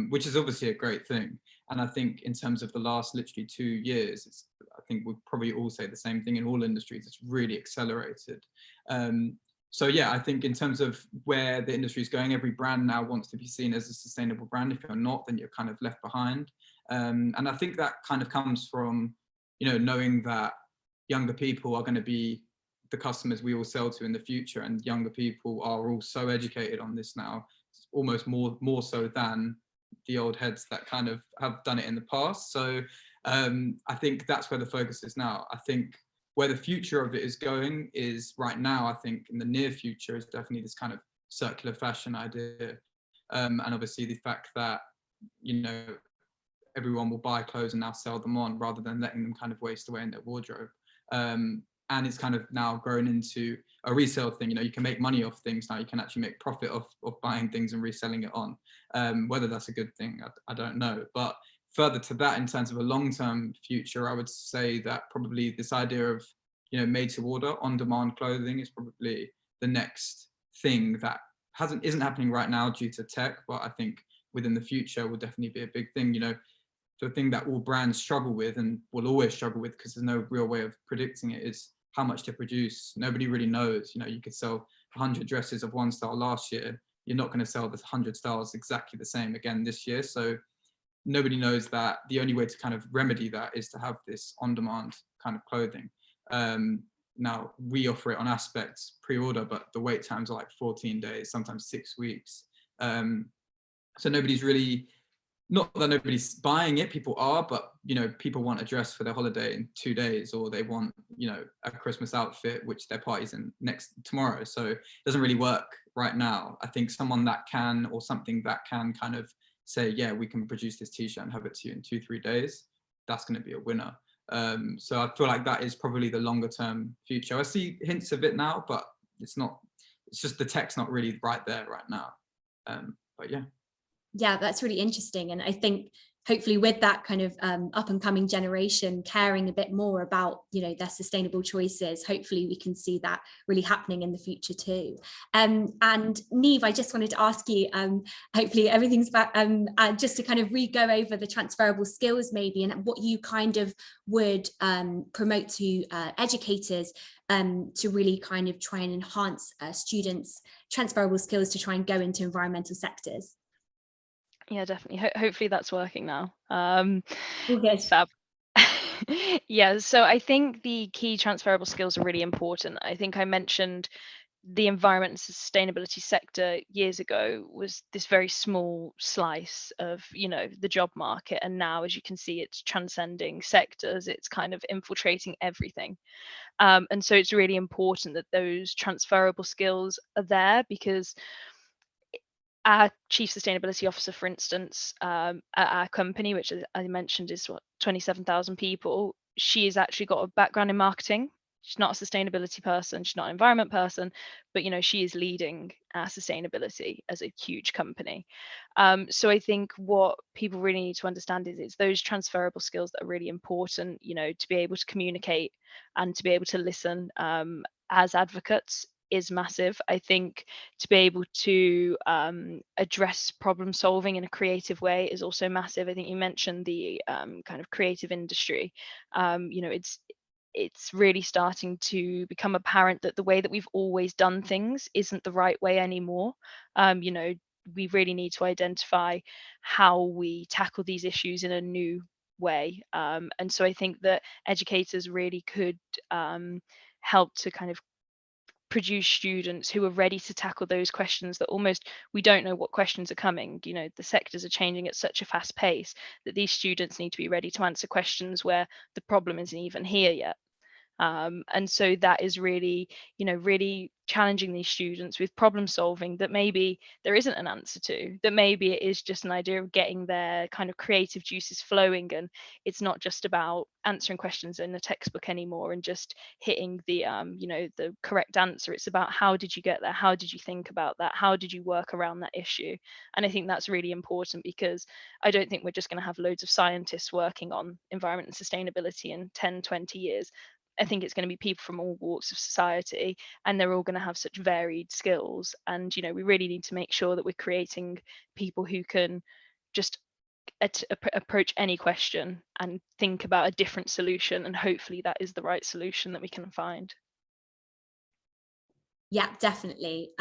which is obviously a great thing. And I think in terms of the last literally 2 years, I think we'll probably all say the same thing in all industries, it's really accelerated. So I think in terms of where the industry is going, every brand now wants to be seen as a sustainable brand. If you're not, then you're kind of left behind. And I think that kind of comes from, knowing that younger people are going to be the customers we all sell to in the future, and younger people are all so educated on this now, almost more so than the old heads that kind of have done it in the past. So I think that's where the focus is now. I think where the future of it is going is right now, I think in the near future is definitely this kind of circular fashion idea. And obviously the fact that, everyone will buy clothes and now sell them on rather than letting them kind of waste away in their wardrobe. And it's kind of now grown into a resale thing. You can make money off things now. You can actually make profit off buying things and reselling it on. Whether that's a good thing, I don't know. But further to that, in terms of a long-term future, I would say that probably this idea of, made to order, on-demand clothing is probably the next thing that isn't happening right now due to tech, but I think within the future will definitely be a big thing. The thing that all brands struggle with and will always struggle with, because there's no real way of predicting it, is how much to produce. Nobody really knows. You could sell 100 dresses of one style last year. You're not going to sell the 100 styles exactly the same again this year. So nobody knows that. The only way to kind of remedy that is to have this on-demand kind of clothing. Now we offer it on Aspects pre-order, but the wait times are like 14 days, sometimes 6 weeks. So nobody's really, not that nobody's buying it, people are, but people want a dress for their holiday in 2 days, or they want a Christmas outfit which their party's in tomorrow. So it doesn't really work right now. I think someone that can, or something that can kind of say, we can produce this t-shirt and have it to you in 2-3 days, that's going to be a winner. So I feel like that is probably the longer term future. I see hints of it now, but it's just the tech's not really right there right now. But yeah. Yeah, that's really interesting. And I think hopefully with that kind of up and coming generation caring a bit more about, their sustainable choices, hopefully we can see that really happening in the future too. And Neve, I just wanted to ask you, hopefully everything's back, just to kind of re-go over the transferable skills maybe, and what you kind of would promote to educators to really kind of try and enhance students' transferable skills to try and go into environmental sectors. Yeah, definitely. Hopefully that's working now. Okay. Fab. Yeah, so I think the key transferable skills are really important. I think I mentioned the environment and sustainability sector years ago was this very small slice of, the job market. And now, as you can see, it's transcending sectors. It's kind of infiltrating everything. And so it's really important that those transferable skills are there, because our chief sustainability officer, for instance, at our company, which I mentioned is 27,000 people, she has actually got a background in marketing. She's not a sustainability person, she's not an environment person, but she is leading our sustainability as a huge company. So I think what people really need to understand is it's those transferable skills that are really important, to be able to communicate and to be able to listen as advocates is massive. I think to be able to address problem solving in a creative way is also massive. I think you mentioned the kind of creative industry. It's really starting to become apparent that the way that we've always done things isn't the right way anymore. We really need to identify how we tackle these issues in a new way. And so I think that educators really could help to kind of produce students who are ready to tackle those questions that almost we don't know what questions are coming. The sectors are changing at such a fast pace that these students need to be ready to answer questions where the problem isn't even here yet. And so that is really, really challenging these students with problem solving that maybe there isn't an answer to, that maybe it is just an idea of getting their kind of creative juices flowing. And it's not just about answering questions in a textbook anymore and just hitting the, the correct answer. It's about how did you get there? How did you think about that? How did you work around that issue? And I think that's really important, because I don't think we're just going to have loads of scientists working on environment and sustainability in 10, 20 years. I think it's going to be people from all walks of society, and they're all going to have such varied skills. And, we really need to make sure that we're creating people who can just approach any question and think about a different solution. And hopefully that is the right solution that we can find. Yeah, definitely.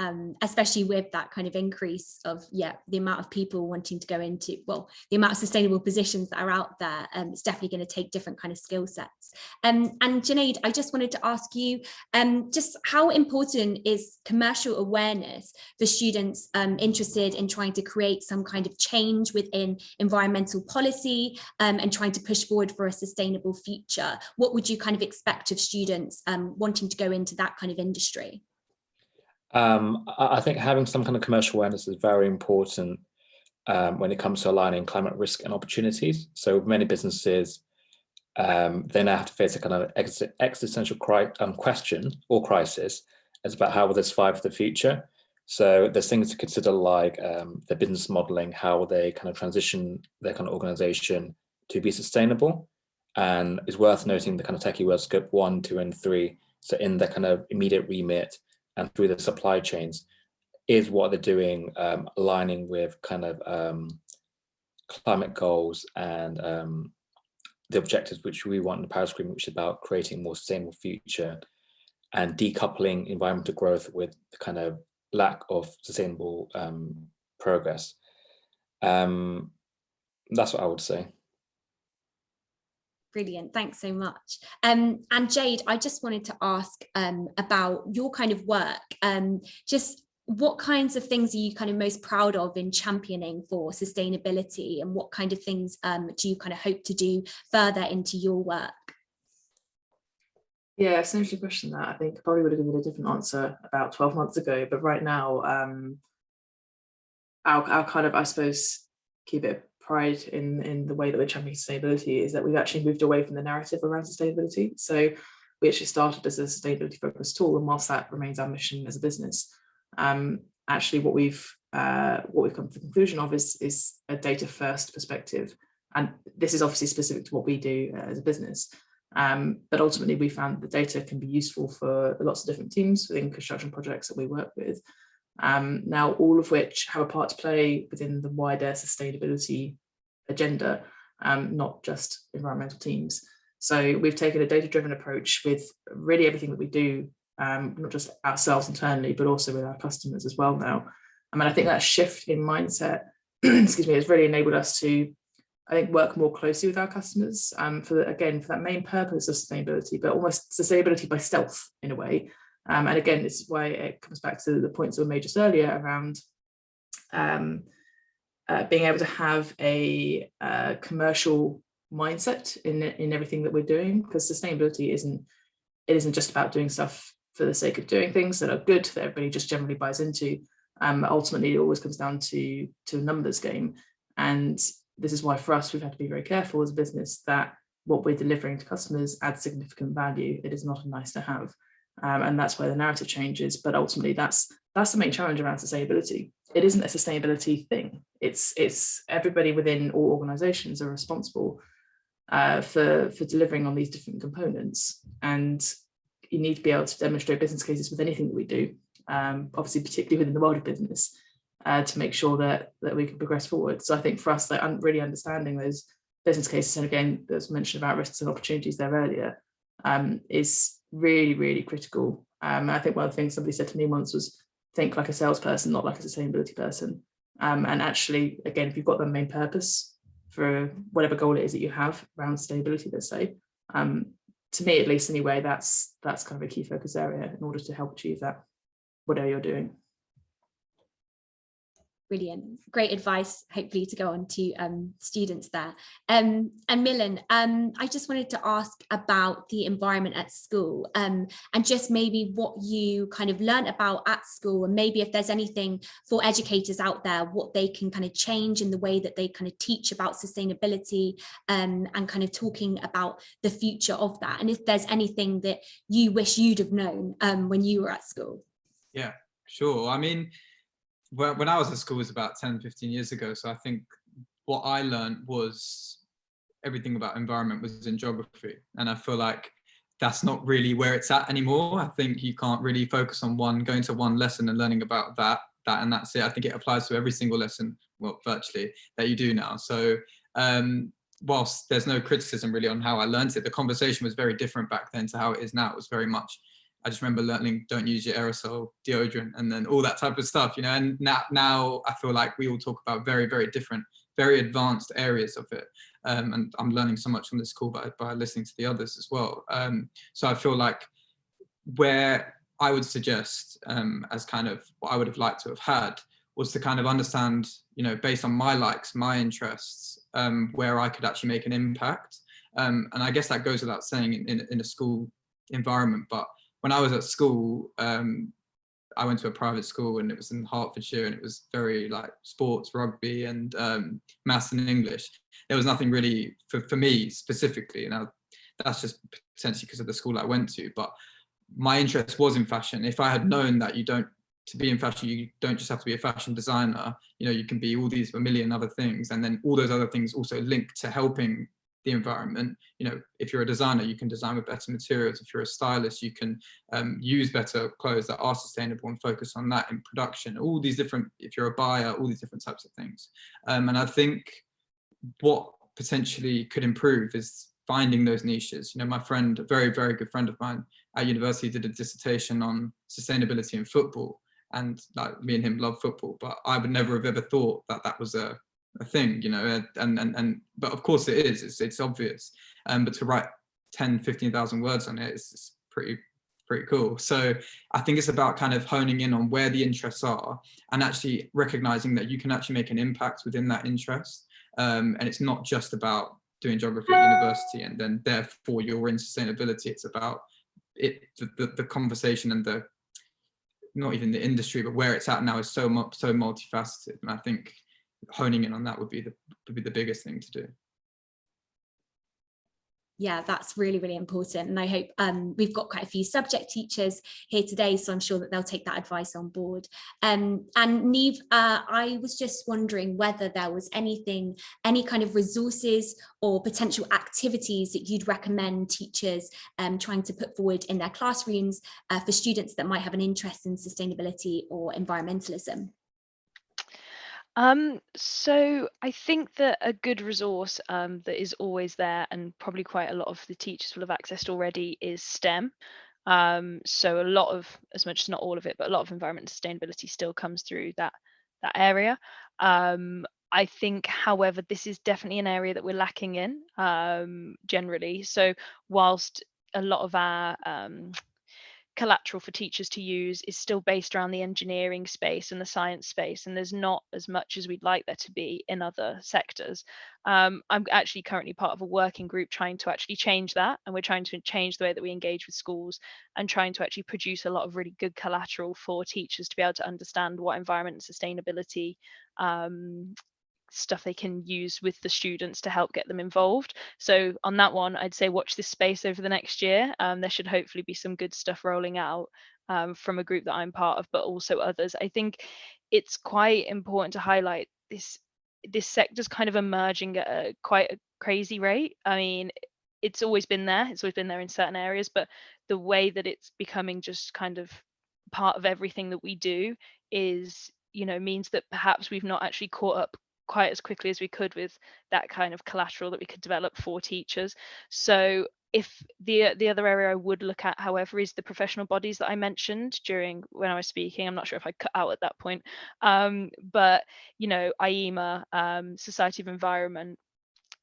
Especially with that kind of increase of, the amount of people wanting to go into, the amount of sustainable positions that are out there, it's definitely going to take different kind of skill sets. And Junaid, I just wanted to ask you, just how important is commercial awareness for students interested in trying to create some kind of change within environmental policy and trying to push forward for a sustainable future? What would you kind of expect of students wanting to go into that kind of industry? I think having some kind of commercial awareness is very important when it comes to aligning climate risk and opportunities. So many businesses, they now have to face a kind of existential question or crisis. It's about how will they survive for the future. So there's things to consider, like their business modeling, how they kind of transition their kind of organization to be sustainable. And it's worth noting the kind of techie world scope 1, 2, and 3. So in the kind of immediate remit and through the supply chains is what they're doing, aligning with kind of climate goals and the objectives which we want in the Paris Agreement, which is about creating a more sustainable future and decoupling environmental growth with the kind of lack of sustainable progress. That's what I would say. Brilliant, thanks so much. And Jade, I just wanted to ask about your kind of work. Just what kinds of things are you kind of most proud of in championing for sustainability, and what kind of things do you kind of hope to do further into your work? Yeah, essentially a question that I think I probably would have given a different answer about 12 months ago, but right now, our kind of, I suppose, key bit of pride in the way that we're championing sustainability is that we've actually moved away from the narrative around sustainability. So we actually started as a sustainability focused tool, and whilst that remains our mission as a business, actually what we've come to the conclusion of is a data first perspective. And this is obviously specific to what we do as a business. But ultimately we found the data can be useful for lots of different teams within construction projects that we work with. Now, all of which have a part to play within the wider sustainability agenda, not just environmental teams. So we've taken a data-driven approach with really everything that we do, not just ourselves internally, but also with our customers as well now. I mean, I think that shift in mindset, excuse me, has really enabled us to, I think, work more closely with our customers for that main purpose of sustainability, but almost sustainability by stealth in a way. And again, this is why it comes back to the points that were made just earlier around being able to have a commercial mindset in everything that we're doing, because sustainability isn't just about doing stuff for the sake of doing things that are good that everybody just generally buys into. Ultimately, it always comes down to a numbers game, and this is why for us we've had to be very careful as a business that what we're delivering to customers adds significant value. It is not a nice to have, and that's where the narrative changes. But ultimately, that's the main challenge around sustainability. It isn't a sustainability thing. It's everybody within all organisations are responsible for delivering on these different components, and you need to be able to demonstrate business cases with anything that we do. Obviously, particularly within the world of business, to make sure that we can progress forward. So I think for us, like really understanding those business cases, and again, there's mentioned about risks and opportunities there earlier, is really, really critical. I think one of the things somebody said to me once was, think like a salesperson, not like a sustainability person. And actually, again, if you've got the main purpose for whatever goal it is that you have around sustainability, let's say, to me, at least anyway, that's kind of a key focus area in order to help achieve that, whatever you're doing. Brilliant, great advice, hopefully to go on to students there. And Milan, I just wanted to ask about the environment at school, and just maybe what you kind of learned about at school, and maybe if there's anything for educators out there, what they can kind of change in the way that they kind of teach about sustainability, and kind of talking about the future of that, and if there's anything that you wish you'd have known when you were at school. Yeah, sure. I mean, when I was at school was about 10, 15 years ago. So I think what I learned was everything about environment was in geography. And I feel like that's not really where it's at anymore. I think you can't really focus on going to one lesson and learning about that, and that's it. I think it applies to every single lesson, well, virtually, that you do now. So whilst there's no criticism really on how I learned it, the conversation was very different back then to how it is now. It was very much, I just remember learning, don't use your aerosol deodorant, and then all that type of stuff, you know. And now I feel like we all talk about very, very different, very advanced areas of it. And I'm learning so much from this call by listening to the others as well. So I feel like where I would suggest, as kind of what I would have liked to have had, was to kind of understand, you know, based on my likes, my interests, where I could actually make an impact. And I guess that goes without saying in a school environment, but when I was at school, I went to a private school, and it was in Hertfordshire, and it was very like sports, rugby, and maths and English. There was nothing really for me specifically. Now, that's just potentially because of the school I went to, but my interest was in fashion. If I had known that to be in fashion, you don't just have to be a fashion designer, you know, you can be a million other things, and then all those other things also link to helping the environment. You know, if you're a designer, you can design with better materials. If you're a stylist, you can use better clothes that are sustainable and focus on that in production. All these different, if you're a buyer, all these different types of things. And I think what potentially could improve is finding those niches. You know, my friend, a very, very good friend of mine at university, did a dissertation on sustainability in football, and like me and him love football, but I would never have ever thought that was a thing, you know, and but of course it is, it's obvious, but to write 10, 15,000 words on it is pretty cool. So I think it's about kind of honing in on where the interests are, and actually recognizing that you can actually make an impact within that interest, and it's not just about doing geography at university and then therefore you're in sustainability. It's about the conversation and the, not even the industry, but where it's at now is so multifaceted. And I think honing in on that would be the biggest thing to do. Yeah, that's really, really important. And I hope we've got quite a few subject teachers here today, so I'm sure that they'll take that advice on board. And Niamh, I was just wondering whether there was any kind of resources or potential activities that you'd recommend teachers trying to put forward in their classrooms for students that might have an interest in sustainability or environmentalism. So I think that a good resource that is always there, and probably quite a lot of the teachers will have accessed already, is STEM. So a lot of, as much as not all of it, but a lot of environment and sustainability still comes through that area. I think, however, this is definitely an area that we're lacking in generally. So whilst a lot of our collateral for teachers to use is still based around the engineering space and the science space, and there's not as much as we'd like there to be in other sectors. I'm actually currently part of a working group trying to actually change that, and we're trying to change the way that we engage with schools and trying to actually produce a lot of really good collateral for teachers to be able to understand what environment and sustainability stuff they can use with the students to help get them involved. So on that one, I'd say watch this space over the next year. There should hopefully be some good stuff rolling out from a group that I'm part of, but also others. I think it's quite important to highlight this sector's kind of emerging at quite a crazy rate. I mean, it's always been there. It's always been there in certain areas, but the way that it's becoming just kind of part of everything that we do is, means that perhaps we've not actually caught up quite as quickly as we could with that kind of collateral that we could develop for teachers. So if the other area I would look at, however, is the professional bodies that I mentioned during when I was speaking. I'm not sure if I cut out at that point, but IEMA, Society of Environment,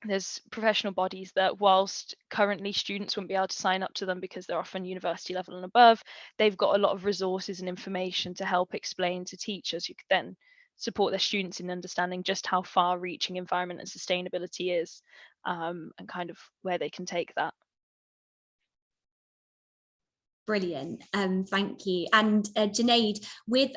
there's professional bodies that, whilst currently students wouldn't be able to sign up to them because they're often university level and above, they've got a lot of resources and information to help explain to teachers who could then support their students in understanding just how far-reaching environment and sustainability is, and kind of where they can take that. Brilliant, thank you. And Junaid, with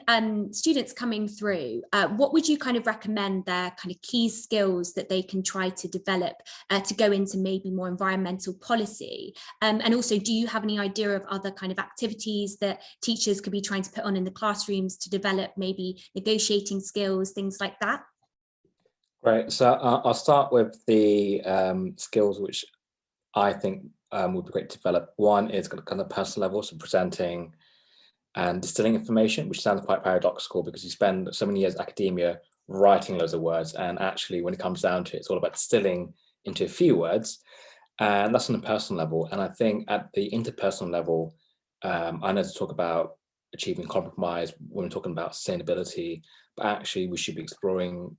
students coming through, what would you kind of recommend their kind of key skills that they can try to develop to go into maybe more environmental policy? And also, do you have any idea of other kind of activities that teachers could be trying to put on in the classrooms to develop maybe negotiating skills, things like that? Great, so I'll start with the skills which I think would be great to develop. One is kind of personal level, so presenting and distilling information, which sounds quite paradoxical because you spend so many years academia writing loads of words, and actually when it comes down to it, it's all about distilling into a few words, and that's on a personal level. And I think at the interpersonal level, I know to talk about achieving compromise when we're talking about sustainability, but actually we should be exploring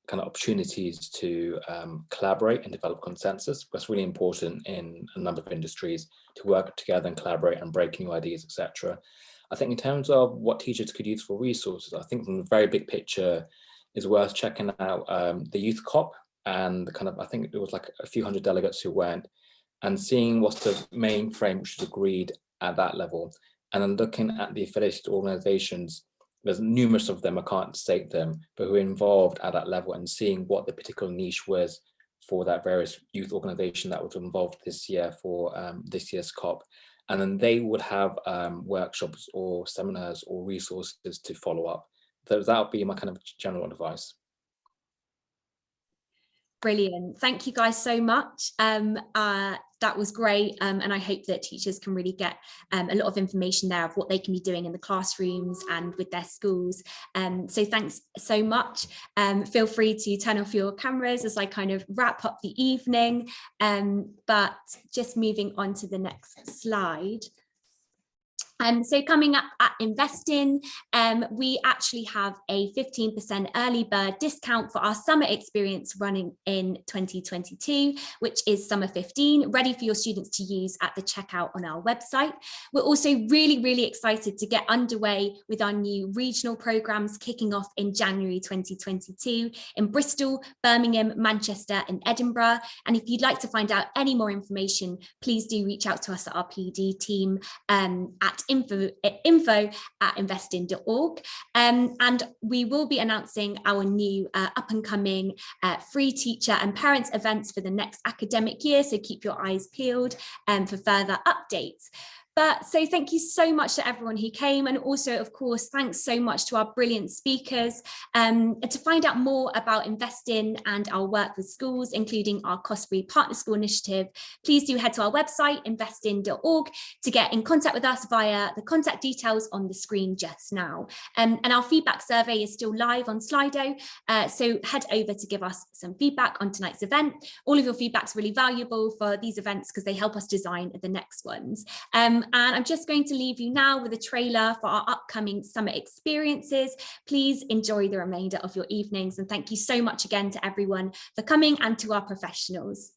kind of opportunities to collaborate and develop consensus. That's really important in a number of industries, to work together and collaborate and break new ideas, etc. I think in terms of what teachers could use for resources, I think from the very big picture is worth checking out the Youth COP, and kind of, I think it was like a few hundred delegates who went, and seeing what's the main frame which is agreed at that level, and then looking at the affiliated organizations. There's numerous of them, I can't state them, but who are involved at that level, and seeing what the particular niche was for that various youth organization that was involved this year for this year's COP. And then they would have workshops or seminars or resources to follow up. So that would be my kind of general advice. Brilliant. Thank you guys so much. That was great. And I hope that teachers can really get a lot of information there of what they can be doing in the classrooms and with their schools. So thanks so much. Feel free to turn off your cameras as I kind of wrap up the evening. But just moving on to the next slide. So coming up at InvestIN, we actually have a 15% early bird discount for our summer experience running in 2022, which is Summer 15, ready for your students to use at the checkout on our website. We're also really, really excited to get underway with our new regional programs kicking off in January 2022 in Bristol, Birmingham, Manchester and Edinburgh. And if you'd like to find out any more information, please do reach out to us at our PD team at info@investin.org. And we will be announcing our new up and coming free teacher and parents events for the next academic year. So keep your eyes peeled for further updates. But so thank you so much to everyone who came, and also, of course, thanks so much to our brilliant speakers. To find out more about InvestIN and our work with schools, including our cost-free partner school initiative, please do head to our website, investin.org, to get in contact with us via the contact details on the screen just now. And our feedback survey is still live on Slido, so head over to give us some feedback on tonight's event. All of your feedback's really valuable for these events because they help us design the next ones. And I'm just going to leave you now with a trailer for our upcoming summit experiences. Please enjoy the remainder of your evenings, and thank you so much again to everyone for coming and to our professionals.